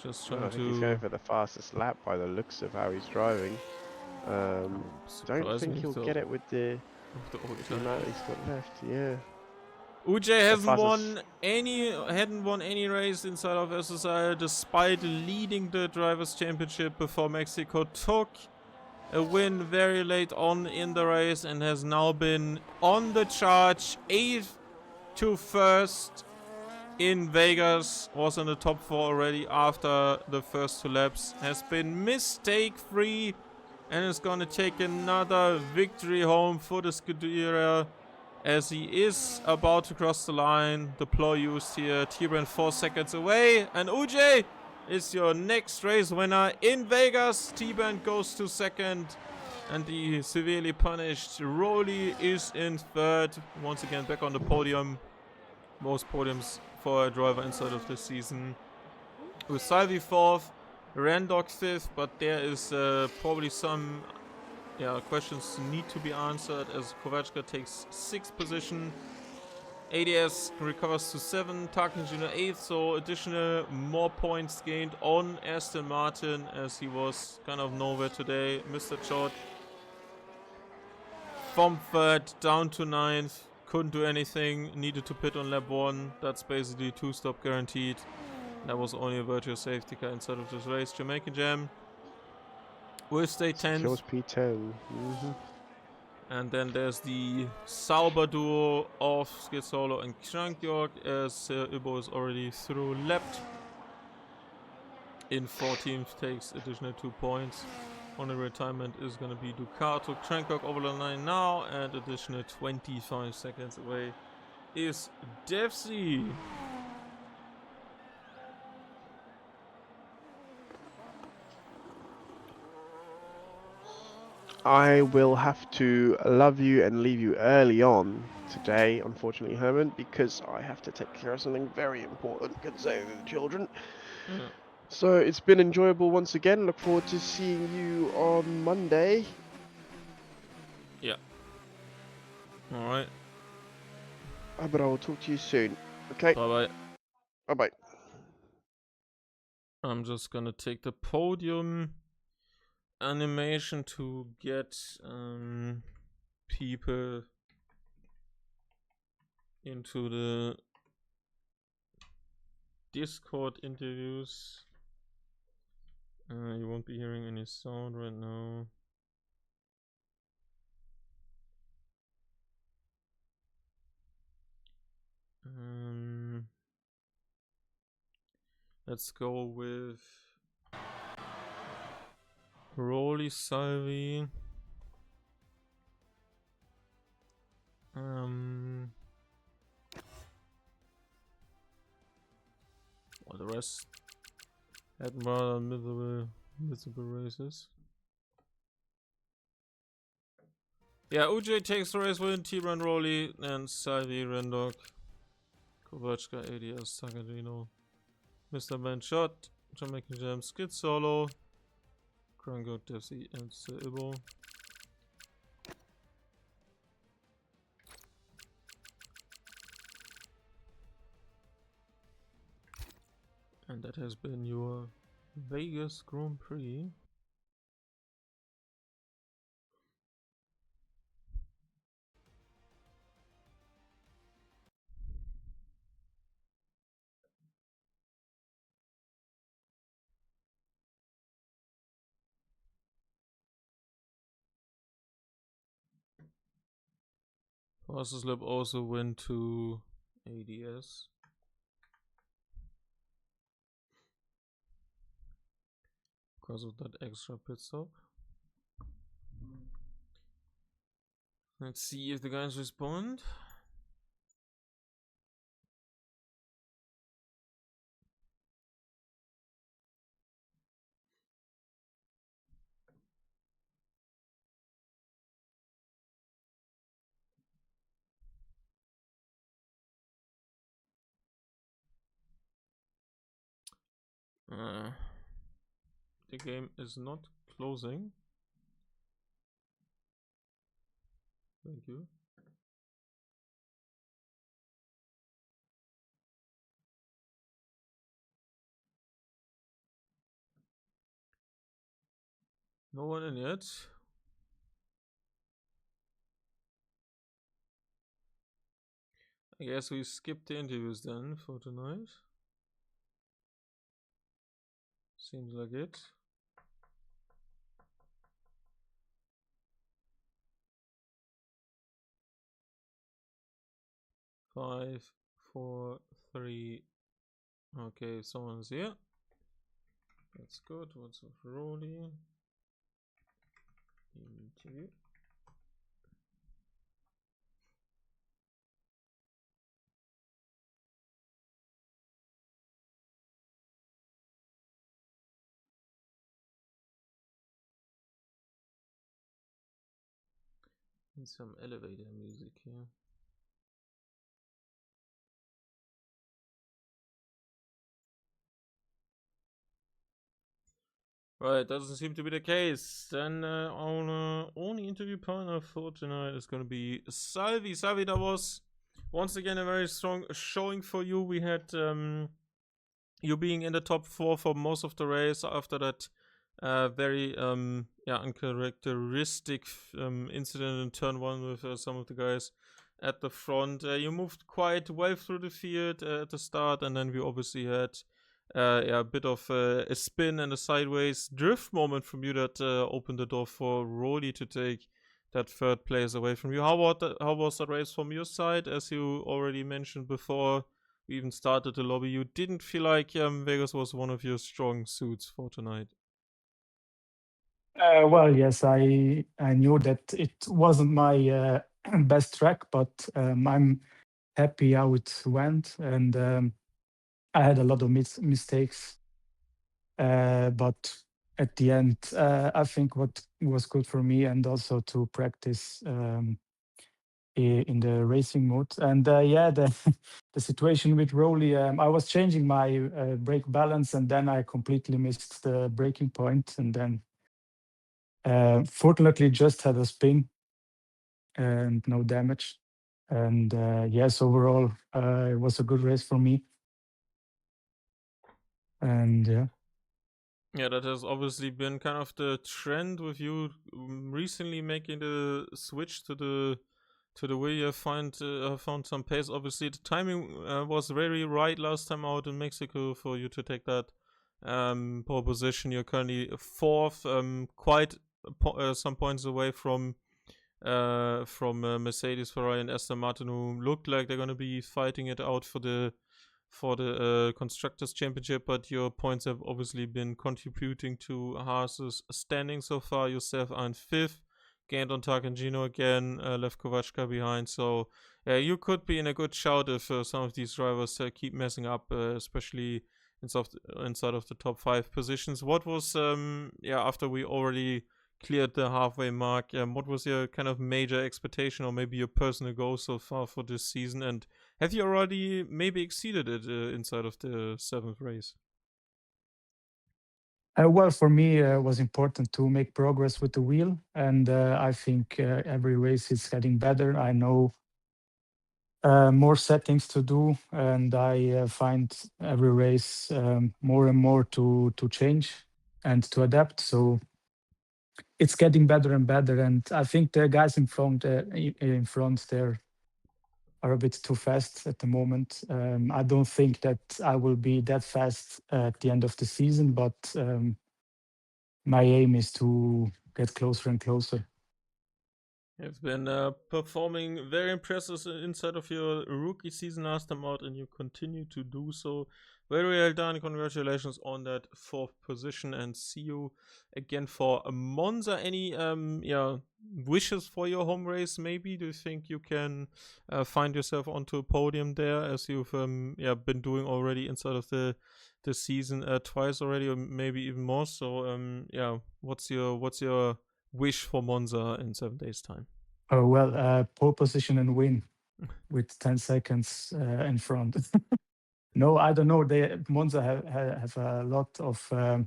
Just Oh, trying I think he's going to. for the fastest lap by the looks of how he's driving. Don't think he'll get it with the amount that he's got left. Yeah. Uj hadn't won any race inside of SSRL despite leading the drivers' championship before Mexico took a win very late on in the race and has now been on the charge 8th to 1st in Vegas. Was in the top 4 already after the first 2 laps. Has been mistake free and is gonna take another victory home for the Scuderia as he is about to cross the line. Deploy used here. T-Brand 4 seconds away. And Uj is your next race winner in Vegas. T-Brand goes to 2nd. And the severely punished Rolly is in 3rd. Once again back on the podium. Most podiums for a driver inside of this season. With Salvi 4th. Randog 5th. But there is probably some... questions need to be answered as Kovačka takes 6th position. ADS recovers to 7, Tarkin Jr. 8th, so additional more points gained on Aston Martin as he was kind of nowhere today. Mr. Chod from 3rd down to 9th, couldn't do anything, needed to pit on lap 1. That's basically 2-stop guaranteed. That was only a virtual safety car inside of this race. Jamaican Jam will stay 10th. Secures P10. And then there's the Sauber duo of Skid Solo and Krankjorg as Ibo is already through left. In 14th takes additional 2 points. Only retirement is going to be Ducato. Krankjorg over the line now and additional 25 seconds away is Devsy. I will have to love you and leave you early on today, unfortunately, Herman, because I have to take care of something very important concerning the children. Yeah. So it's been enjoyable once again. Look forward to seeing you on Monday. Yeah. Alright. But I will talk to you soon. Okay? Bye bye. Bye-bye. I'm just gonna take the podium animation to get people into the Discord interviews. You won't be hearing any sound right now. Let's go with Rolly Salvi. All the rest had rather miserable Visible races. Yeah, UJ takes the race win, T-Run Rolly, and Salvi, Rendok, Kovačka, ADS, Tagadino, Mr. Man Shot, Jamaican Jam, Skid Solo, Krango, Desi, and Ibo. And that has been your Vegas Grand Prix. Fastest lap also went to ADS. Because of that extra pit stop. Let's see if the guys respond. The game is not closing. Thank you. No one in yet. I guess we skipped the interviews then for tonight. Seems like it. Five, four, three. Okay, someone's here. That's good. What's of Rolly? Interview. And some elevator music here. Right, doesn't seem to be the case. Then our only interview partner for tonight is going to be Salvi. Salvi, that was once again a very strong showing for you. We had you being in the top 4 for most of the race after that very uncharacteristic incident in turn 1 with some of the guys at the front. You moved quite well through the field at the start, and then we obviously had a bit of a spin and a sideways drift moment from you that opened the door for Rolly to take that 3rd place away from you. How was the race from your side? As you already mentioned before we even started the lobby, you didn't feel like Vegas was one of your strong suits for tonight. Well, yes, I knew that it wasn't my best track, but I'm happy how it went, and I had a lot of mistakes, but at the end, I think what was good for me, and also to practice in the racing mode. And yeah, the situation with Rolly, I was changing my brake balance, and then I completely missed the braking point, and then fortunately just had a spin and no damage. And yes, overall, it was a good race for me. And yeah. Yeah, that has obviously been kind of the trend with you recently making the switch to the way you found some pace. Obviously, the timing was very right last time out in Mexico for you to take that pole position. You're currently 4th, quite some points away from Mercedes, Ferrari, and Aston Martin, who looked like they're going to be fighting it out for the Constructors' Championship, but your points have obviously been contributing to Haas's standing so far. Yourself are in 5th, gained on Tarkangino again, left Kovačka behind, so you could be in a good shout if some of these drivers keep messing up, especially inside of the top 5 positions. What was after we already cleared the halfway mark, what was your kind of major expectation or maybe your personal goal so far for this season, and have you already maybe exceeded it inside of the 7th race? Well, for me, it was important to make progress with the wheel, and I think every race is getting better. I know more settings to do, and I find every race more and more to change and to adapt. So it's getting better and better. And I think the guys in front there are a bit too fast at the moment. I don't think that I will be that fast at the end of the season, but my aim is to get closer and closer. You've been performing very impressive inside of your rookie season last time out, and you continue to do so. Very well done. Congratulations on that 4th position, and see you again for Monza. Any wishes for your home race? Maybe do you think you can find yourself onto a podium there, as you've been doing already inside of the season twice already, or maybe even more? So what's your wish for Monza in 7 days' time? Oh, well, pole position and win with 10 seconds in front. No, I don't know. Monza have a lot of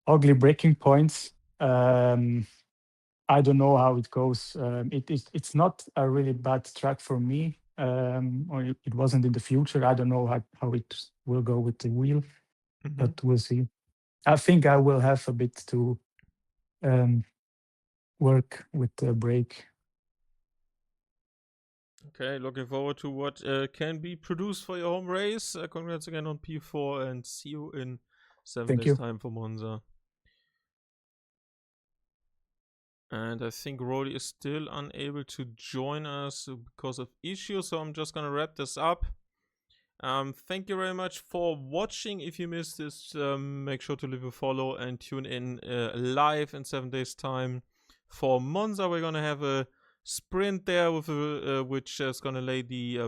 ugly breaking points. I don't know how it goes. It's not a really bad track for me, or it wasn't in the future. I don't know how it will go with the wheel, but we'll see. I think I will have a bit to work with the brake. Okay, looking forward to what can be produced for your home race. Congrats again on P4, and see you in 7 days' time for Monza. And I think Rolly is still unable to join us because of issues, so I'm just gonna wrap this up. Thank you very much for watching. If you missed this, make sure to leave a follow and tune in live in 7 days' time for Monza. We're gonna have a sprint there with which is gonna lay the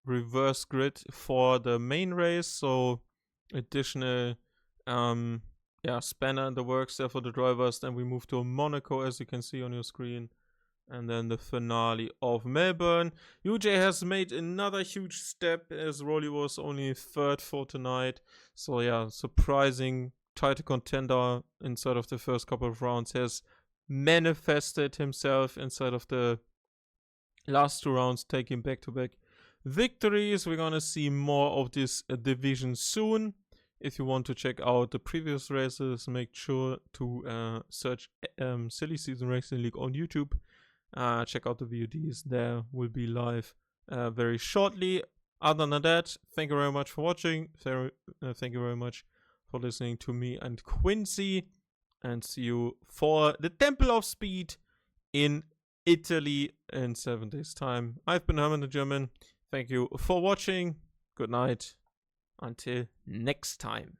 reverse grid for the main race. So additional spanner in the works there for the drivers. Then we move to Monaco, as you can see on your screen. And then the finale of Melbourne. UJ has made another huge step, as Rolly was only 3rd for tonight. So yeah, surprising title contender inside of the first couple of rounds has manifested himself inside of the last 2 rounds, taking back-to-back victories. We're gonna see more of this division soon. If you want to check out the previous races, make sure to search Silly Season Racing League on YouTube. Check out the VODs, there will be live very shortly. Other than that, thank you very much for watching. Thank you very much for listening to me and Quincy, and see you for the Temple of Speed in Italy in 7 days' time. I've been Herman the German. Thank you for watching. Good night. Until next time.